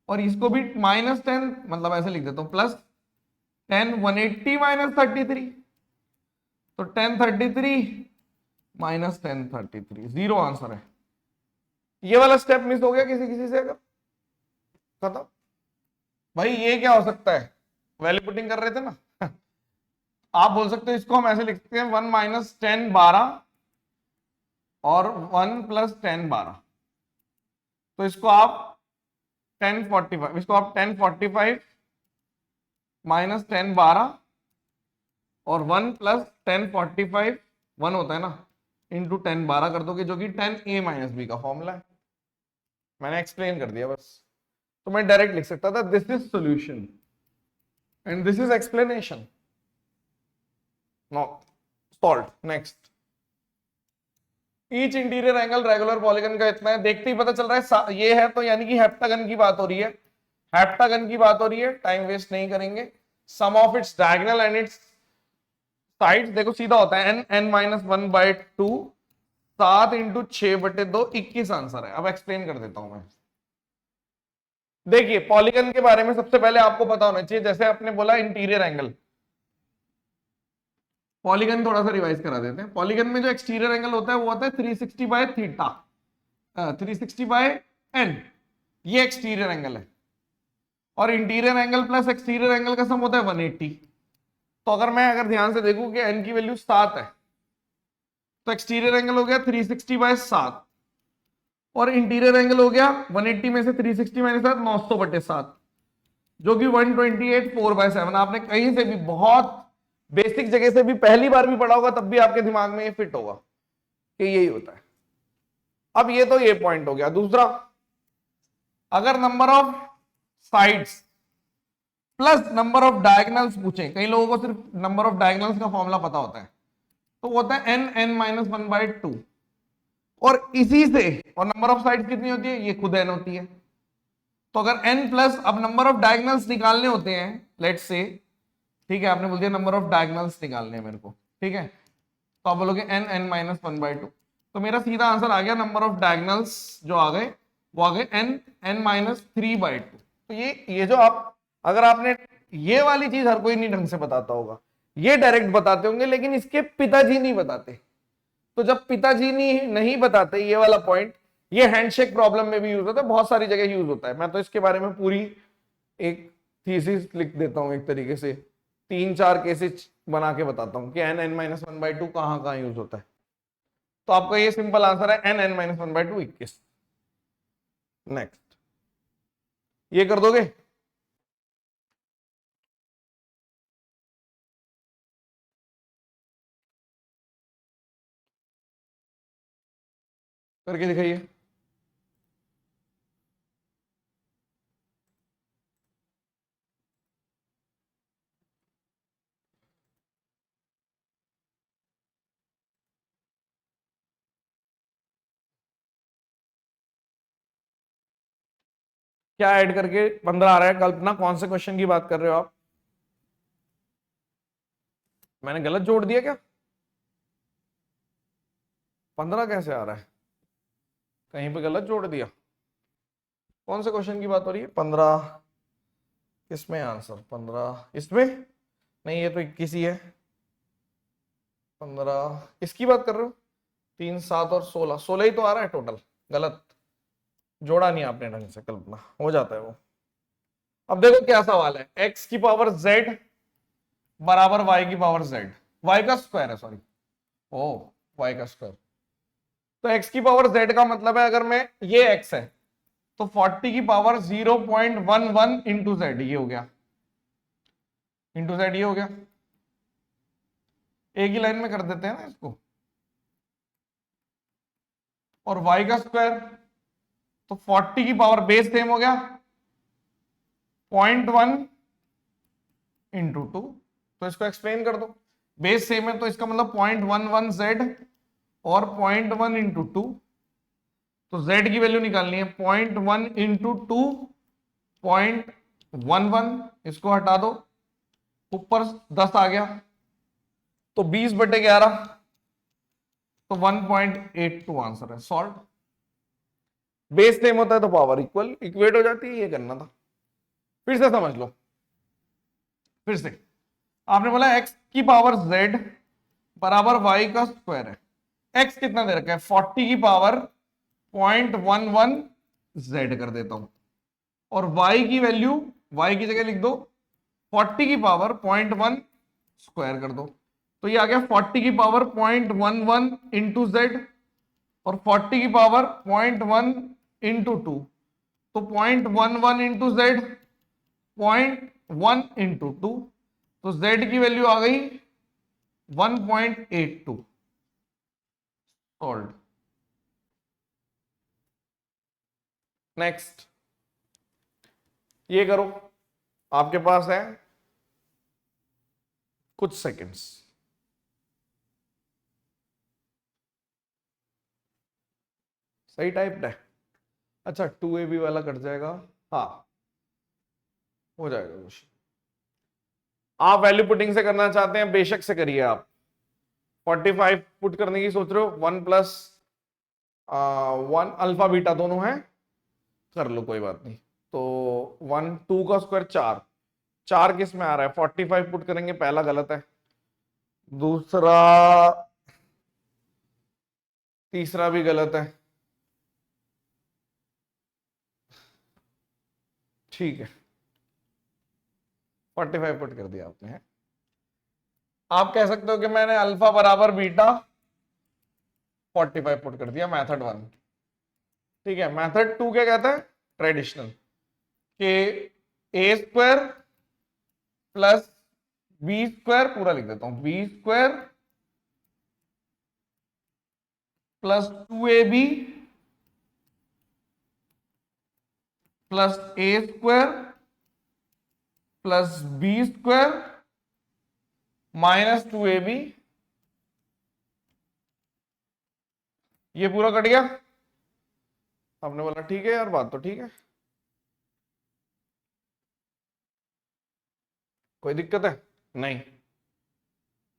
और इसको भी -10, मतलब ऐसे लिख देता हूं, +10 180 - 33, तो 10 33 - 10 33, 0 आंसर है। ये वाला स्टेप मिस हो गया किसी किसी से, अगर खत्म। भाई ये क्या हो सकता है, वैल्यू पुटिंग कर रहे थे ना आप बोल सकते हो इसको हम ऐसे लिखते हैं, 1 - 10 12 और 1 + 10 12। तो इसको आप 10 45, इसको आप 10 45 - 10 12 और 1 + 10 45, 1 होता है ना, इंटू 10 12 कर दोगे, जो कि 10a - b का फॉर्मूला है। मैंने एक्सप्लेन कर दिया बस। तो मैं डायरेक्ट लिख सकता था, this is solution and this is explanation. No solve. Next, each interior angle regular polygon का इतना है, देखते ही पता चल रहा है ये है, तो यानी कि हेप्टागन की बात हो रही है। हेप्टागन की बात हो रही है, टाइम वेस्ट नहीं करेंगे। Sum of its diagonal and its sides, देखो सीधा होता है n - 1/2, 7 × 6/2, 21 आंसर है। अब एक्सप्लेन कर देता हूं मैं। देखिए पॉलीगन के बारे में सबसे पहले आपको पता होना चाहिए, जैसे आपने बोला इंटीरियर एंगल, पॉलीगन थोड़ा सा रिवाइज करा देते हैं। पॉलीगन में जो एक्सटीरियर एंगल होता है वो होता है 360/θ, 360/n, ये एक्सटीरियर एंगल है। और interior angle plus exterior angle का सम होता है 180। तो अगर ध्यान से देखूं कि n की वैल्यू 7 है, तो एक्सटीरियर एंगल हो गया 360/7, और इंटीरियर एंगल हो गया 180 में से 360 - 7, 900/7, जो कि 128 4/7। आपने कहीं से भी, बहुत बेसिक जगह से भी, पहली बार भी पढ़ा होगा, तब भी आपके दिमाग में ये फिट होगा कि यही होता है। अब ये तो ये पॉइंट हो गया। दूसरा, अगर number of sides plus number of diagonals पूछे, कई लोगों को सिर्फ नंबर ऑफ डायगोनल्स का फॉर्मूला पता होता है, तो वो होता है n - 1/2, और इसी से, और नंबर ऑफ साइड्स कितनी होती है, ये खुद n होती है। तो अगर n प्लस, अब नंबर ऑफ डायगोनल्स निकालने होते हैं, लेट्स से, ठीक है, आपने बोल दिया नंबर ऑफ डायगोनल्स निकालने हैं मेरे को, ठीक है, तो आप बोलोगे n - 1/2, तो मेरा सीधा आंसर आ गया, नंबर ऑफ डायगोनल्स जो आ गए वो आ गए n - 3/2। तो ये जो आप, अगर आपने, ये वाली चीज हर कोई नहीं ढंग से बताता होगा, ये डायरेक्ट बताते होंगे, लेकिन इसके पिताजी नहीं बताते। तो जब पिताजी नहीं बताते ये वाला पॉइंट, ये हैंडशेक प्रॉब्लम में भी यूज होता है, बहुत सारी जगह यूज होता है। मैं तो इसके बारे में पूरी एक थीसिस लिख देता हूं, एक तरीके से 3 4 केसेस बना के बताता हूं कि n - 1/2 कहां कहां यूज होता है। तो आपका ये सिंपल आंसर है n - 1/2, 21। नेक्स्ट, ये कर दोगे? करके दिखाइए। क्या ऐड करके 15 आ रहा है? कल्पना, कौन से क्वेश्चन की बात कर रहे हो आप? मैंने गलत जोड़ दिया क्या? 15 कैसे आ रहा है? कहीं पे गलत जोड़ दिया? कौन से क्वेश्चन की बात हो रही है? 15 किसमें आंसर? 15 इसमें नहीं, ये तो 21 ही है। 15 इसकी बात कर रहे हो? 3, 7 और 16, 16 ही तो आ रहा है टोटल। गलत जोड़ा नहीं आपने ढंग से, कल्पना, हो जाता है वो। अब देखो क्या सवाल है, x की पावर z बराबर y की पावर z, y का स्क्वायर है, सॉरी, ओ y का स्क्वायर। तो x की पावर z का मतलब है, अगर मैं, ये x है तो 40 की पावर 0.11 इंटू z, ये हो गया, इंटू z, ये हो गया। एक ही लाइन में कर देते हैं ना इसको। और y का स्क्वायर, तो 40 की पावर, बेस सेम हो गया, 0.1 इंटू 2, तो इसको एक्सप्लेन कर दो। बेस सेम है तो इसका मतलब 0.11 z और 0.1 इंटू 2, तो z की वैल्यू निकालनी है 0.1 इंटू 2, 0.11, इसको हटा दो, ऊपर 10 आ गया, तो 20/11, तो 1.82 आंसर है। सॉल्व। बेस सेम होता है तो पावर इक्वल, इक्वेट हो जाती है, ये करना था। फिर से समझ लो, फिर से आपने बोला x की पावर z बराबर y का स्क्वायर है। x कितना दे रखा है? 40 की पावर 0.11 z कर देता हूं, और y की वैल्यू, y की जगह लिख दो 40 की पावर 0.1 स्क्वायर कर दो, तो ये आ गया 40 की पावर 0.11 इंटू जेड, और 40 की पावर 0.1 इंटू 2, तो 0.11 इंटू जेड, 0.1 इंटू 2, तो z की वैल्यू आ गई 1.82। सॉल्व। नेक्स्ट, ये करो, आपके पास है कुछ सेकंड्स। सही टाइप है? अच्छा, 2ab वाला कट जाएगा, हाँ हो जाएगा क्वेश्चन। आप वैल्यू पुटिंग से करना चाहते हैं, बेशक से करिए। आप 45 पुट करने की सोच रहे हो, 1 प्लस 1 अल्फा बीटा दोनों है, कर लो, कोई बात नहीं। तो 1, 2 का स्क्वायर 4, 4 किस में आ रहा है? 45 पुट करेंगे, पहला गलत है, दूसरा, तीसरा भी गलत है, ठीक है, 45 पुट कर दिया आपने। आप कह सकते हो कि मैंने अल्फा बराबर बीटा 45 पुट कर दिया, मेथड 1। ठीक है, मेथड 2 क्या कहता है? ट्रेडिशनल, कि a square plus b square, पूरा लिख देता हूं, b square plus 2ab plus a square plus b square minus 2ab, ये पूरा कट गया। आपने बोला ठीक है यार, बात तो ठीक है, कोई दिक्कत है नहीं?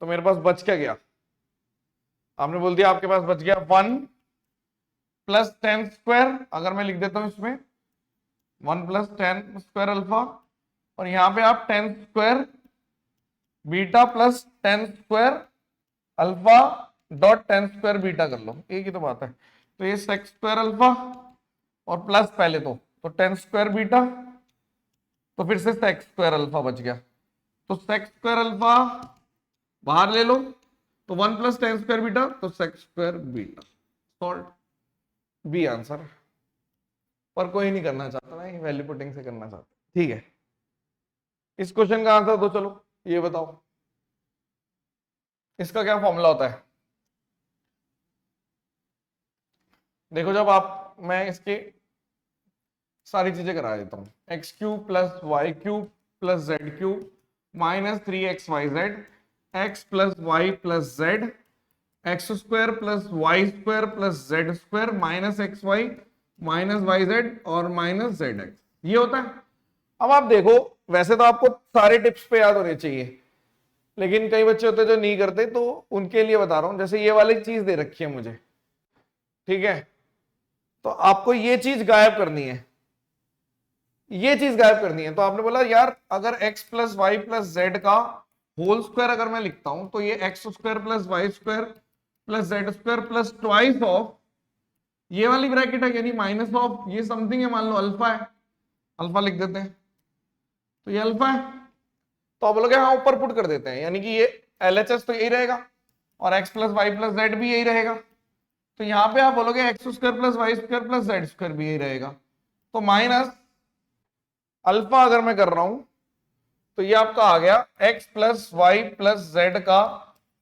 तो मेरे पास बच क्या गया? आपने बोल दिया आपके पास बच गया 1 प्लस 10 स्क्वायर, अगर मैं लिख देता हूं इसमें 1 प्लस 10 स्क्वायर अल्फा, और यहां पे आप 10 square beta plus 10 square alpha dot 10 square beta कर लो, एक ही तो बात है। तो ये सेक्स स्क्वायर अल्फा और प्लस, पहले तो 10 स्क्वायर बीटा, तो फिर से सेक्स स्क्वायर अल्फा बच गया, तो सेक्स स्क्वायर अल्फा बाहर ले लो, तो 1 प्लस 10 स्क्वायर बीटा, तो sec square beta. Solve. B answer. पर कोई नहीं करना चाहता ना, ये वैल्यू पुटिंग से करना चाहता, ठीक है। इस क्वेश्चन का आंसर तो चलो ये बताओ, इसका क्या फॉर्मूला होता है? देखो, जब आप, मैं इसके सारी चीजें करा देता हूं, x cube plus y cube plus z cube minus 3xyz, x plus y plus z, x square plus y square plus z square minus x y minus y z और माइनस जेड एक्स। ये होता है। अब आप देखो, वैसे तो आपको सारे टिप्स पे याद होने चाहिए, लेकिन कई बच्चे होते हैं जो नहीं करते, तो उनके लिए बता रहा हूं। जैसे ये वाली चीज दे रखी है मुझे, ठीक है, तो आपको ये चीज गायब करनी है, ये चीज गायब करनी है। तो आपने बोला यार अगर x plus y plus z का होल स्क्वायर अगर मैं लिखता हूं, तो ये x square plus y square plus z square plus twice of ये वाली ब्रैकेट है, यानी माइनस ऑफ ये समथिंग है, मान लो अल्फा है, अल्फा लिख देते हैं, तो ये अल्फा है। तो आप बोलोगे हाँ ऊपर पुट कर देते हैं, यानी कि ये एलएचएस तो यही रहेगा और x plus y plus z भी यही रहेगा। तो यहाँ पे आप बोलोगे x square plus y square plus z square भी यही रहेगा। तो माइनस अल्फा अगर मैं कर रहा हूं, तो ये आपका आ गया x plus y plus z का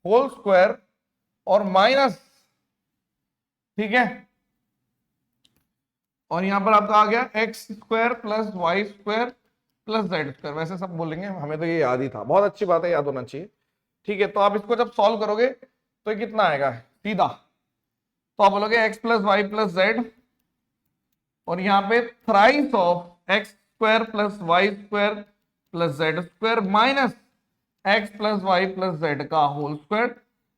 होल स्क्वायर और माइनस, ठीक है, और यहां पर आपका आ गया x square plus y square plus z square. वैसे सब बोलेंगे, हमें तो ये याद ही था, बहुत अच्छी बात है, याद होना चाहिए, ठीक है। तो आप इसको जब सॉल्व करोगे तो ये कितना आएगा सीधा, तो आप बोलोगे x plus y plus z और यहाँ पे thrice of x square plus y square plus z square minus x plus y plus z का होल स्क्वायर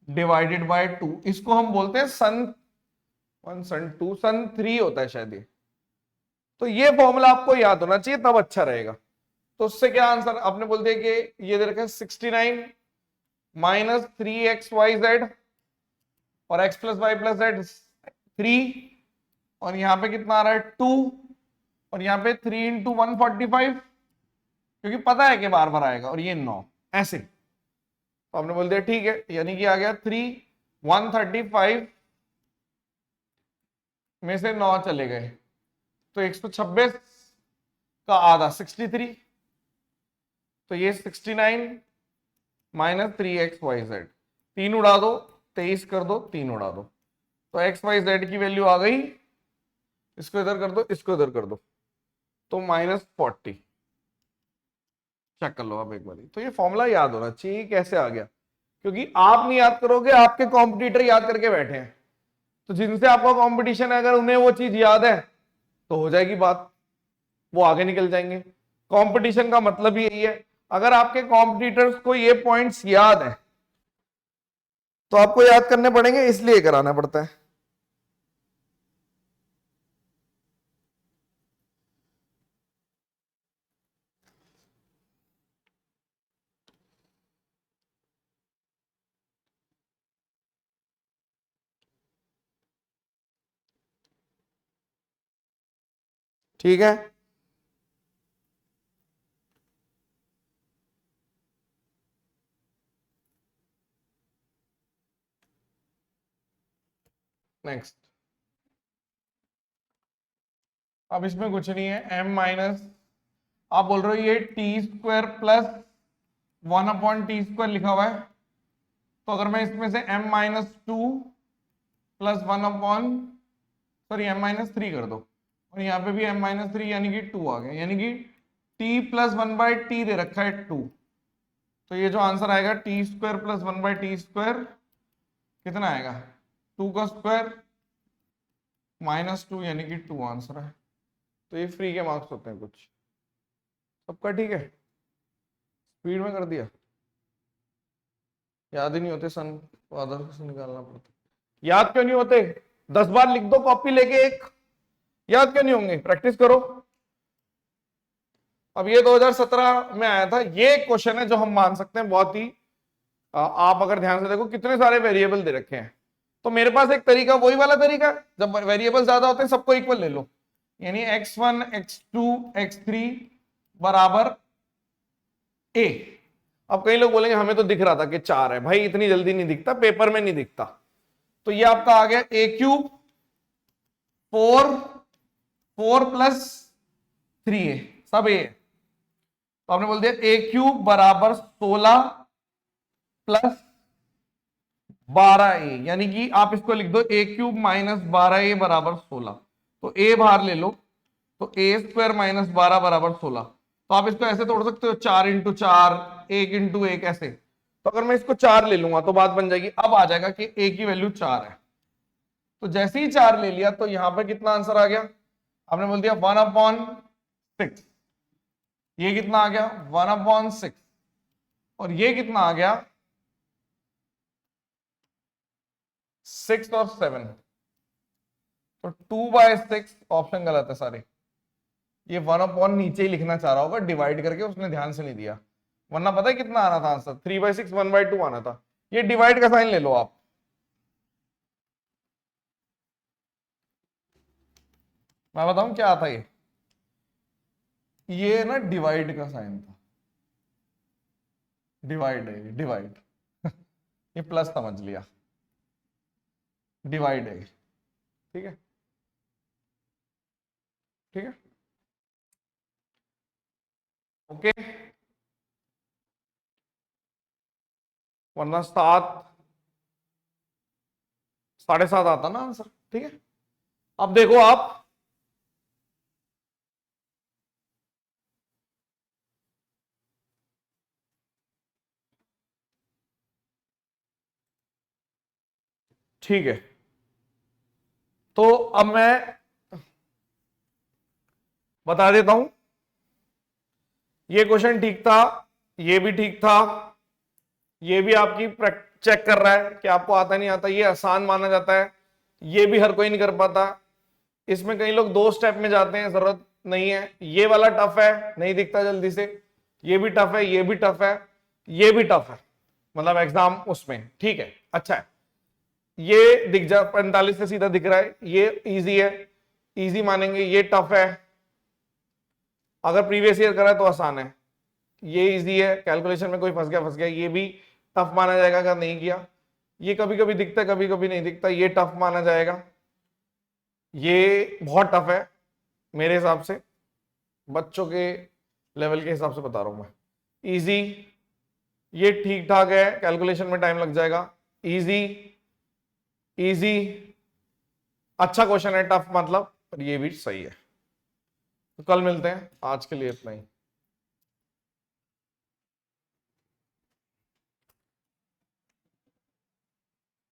डिवाइडेड बाय 2। इसको हम बोलते हैं सन 1 सन 2 सन 3 होता है शायद ये। तो ये फॉर्मूला आपको याद होना चाहिए, तब अच्छा रहेगा। तो उससे क्या आंसर आपने बोल दिया कि ये दे रखा है 69 माइनस 3xyz और x plus y plus z 3 और यहाँ पे कितना आ रहा है 2 और यहाँ पे 3 इंटू 145, क्योंकि पता है कि बार बार आएगा, और ये 9 ऐसे। तो आपने बोल दिया ठीक है, यानी कि आ गया 3 135 में से 9 चले गए, तो 126 का आधा 63, तो ये 69 माइनस 3xyz, 3 उड़ा दो 23 कर दो, 3 उड़ा दो, तो xyz की वैल्यू आ गई, इसको इधर कर दो, इसको इधर कर दो, तो -40। चेक कर लो आप एक बार। तो ये फॉर्मूला याद होना चाहिए, कैसे आ गया, क्योंकि आप नहीं याद करोगे, आपके कॉम्पिटिटर याद करके बैठे हैं, तो जिनसे आपका कंपटीशन है अगर उन्हें वो चीज याद है तो हो जाएगी बात, वो आगे निकल जाएंगे। कंपटीशन का मतलब ही यही है, अगर आपके कॉम्पिटिटर्स को ये पॉइंट्स याद है तो आपको याद करने पड़ेंगे, इसलिए कराना पड़ता है। ठीक है, नेक्स्ट। अब इसमें कुछ नहीं है, m माइनस, आप बोल रहे हो ये टी स्क्वायर प्लस 1/t² लिखा हुआ है, तो अगर मैं इसमें से m minus 2 plus 1/, m minus 3 कर दो, और यहाँ पे भी m माइनस 3 यानी कि 2 आ गया, यानी कि t प्लस 1/t दे रखा है 2, तो ये जो आंसर आएगा टी स्क्वायर प्लस 1/t² कितना आएगा 2 का स्क्वायर -2 यानी कि 2 आंसर है। तो ये फ्री के मार्क्स होते हैं कुछ सबका, ठीक है, स्पीड में कर दिया, याद ही नहीं होते, सन फादर से निकालना पड़ता। याद क्यों नहीं होते, 10 बार लिख दो कॉपी लेके एक, याद क्यों नहीं होंगे, प्रैक्टिस करो। अब ये 2017 में आया था, ये क्वेश्चन है जो हम मान सकते हैं बहुत ही, आप अगर ध्यान से देखो कितने सारे वेरिएबल दे रखे हैं, तो मेरे पास एक तरीका वही वाला तरीका, जब वेरिएबल ज्यादा होते हैं सबको इक्वल ले लो, यानी x1 x2 x3 बराबर a। अब कई लोग बोलेंगे हमें तो दिख रहा था कि 4 है, भाई इतनी जल्दी नहीं दिखता, पेपर में नहीं दिखता। तो ये आपका आ गया a³ 4 प्लस 3a, सब a है, तो आपने बोल दिया a³ बराबर 16 प्लस 12a, यानी कि आप इसको लिख दो a³ माइनस 12a बराबर 16, तो a बाहर ले लो, तो a² माइनस 12 बराबर 16। तो आप इसको ऐसे तोड़ सकते हो 4 इंटू 4, 1 इंटू 1 ऐसे। तो अगर मैं इसको 4 ले लूंगा तो बात बन जाएगी, अब आ जाएगा कि a की वैल्यू 4 है, तो जैसे ही 4 ले लिया तो यहां पर कितना आंसर आ गया, आपने बोल दिया 1/16 6। ये कितना आ गया 1/6 और ये कितना आ गया 6 और 7, तो 2/6 ऑप्शन गलत है सारे। ये 1/, नीचे ही लिखना चाह रहा होगा डिवाइड करके, उसने ध्यान से नहीं दिया, वरना पता है कितना आना था आंसर 3/6 1/2 आना था। ये डिवाइड का साइन ले लो आप, मैं बताऊं क्या आता ये ना डिवाइड का साइन था, डिवाइड है डिवाइड ये प्लस समझ लिया, डिवाइड है, ठीक है ठीक है ओके। वरना 7 7.5 आता ना आंसर, ठीक है। अब देखो आप, ठीक है, तो अब मैं बता देता हूं, ये क्वेश्चन ठीक था, ये भी ठीक था, ये भी आपकी चेक कर रहा है कि आपको आता नहीं आता, ये आसान माना जाता है, ये भी हर कोई नहीं कर पाता, इसमें कई लोग 2 स्टेप में जाते हैं, जरूरत नहीं है। ये वाला टफ है, नहीं दिखता जल्दी से, ये भी टफ है, ये भी टफ है, ये भी टफ है, मतलब एग्जाम उसमें, ठीक है अच्छा है। ये दिख जा 45 से सीधा दिख रहा है, ये इजी है, इजी मानेंगे, ये टफ है, अगर प्रीवियस ईयर करा है तो आसान है, ये इजी है, कैलकुलेशन में कोई फंस गया, ये भी टफ माना जाएगा अगर नहीं किया, ये कभी कभी दिखता है कभी कभी नहीं दिखता, ये टफ माना जाएगा, ये बहुत टफ है मेरे हिसाब से, बच्चों के लेवल के हिसाब से बता रहा हूं मैं, इजी, ये ठीक ठाक है, कैलकुलेशन में टाइम लग जाएगा, इजी इजी, अच्छा क्वेश्चन है, टफ मतलब, पर ये भी सही है। तो कल मिलते हैं, आज के लिए इतना ही।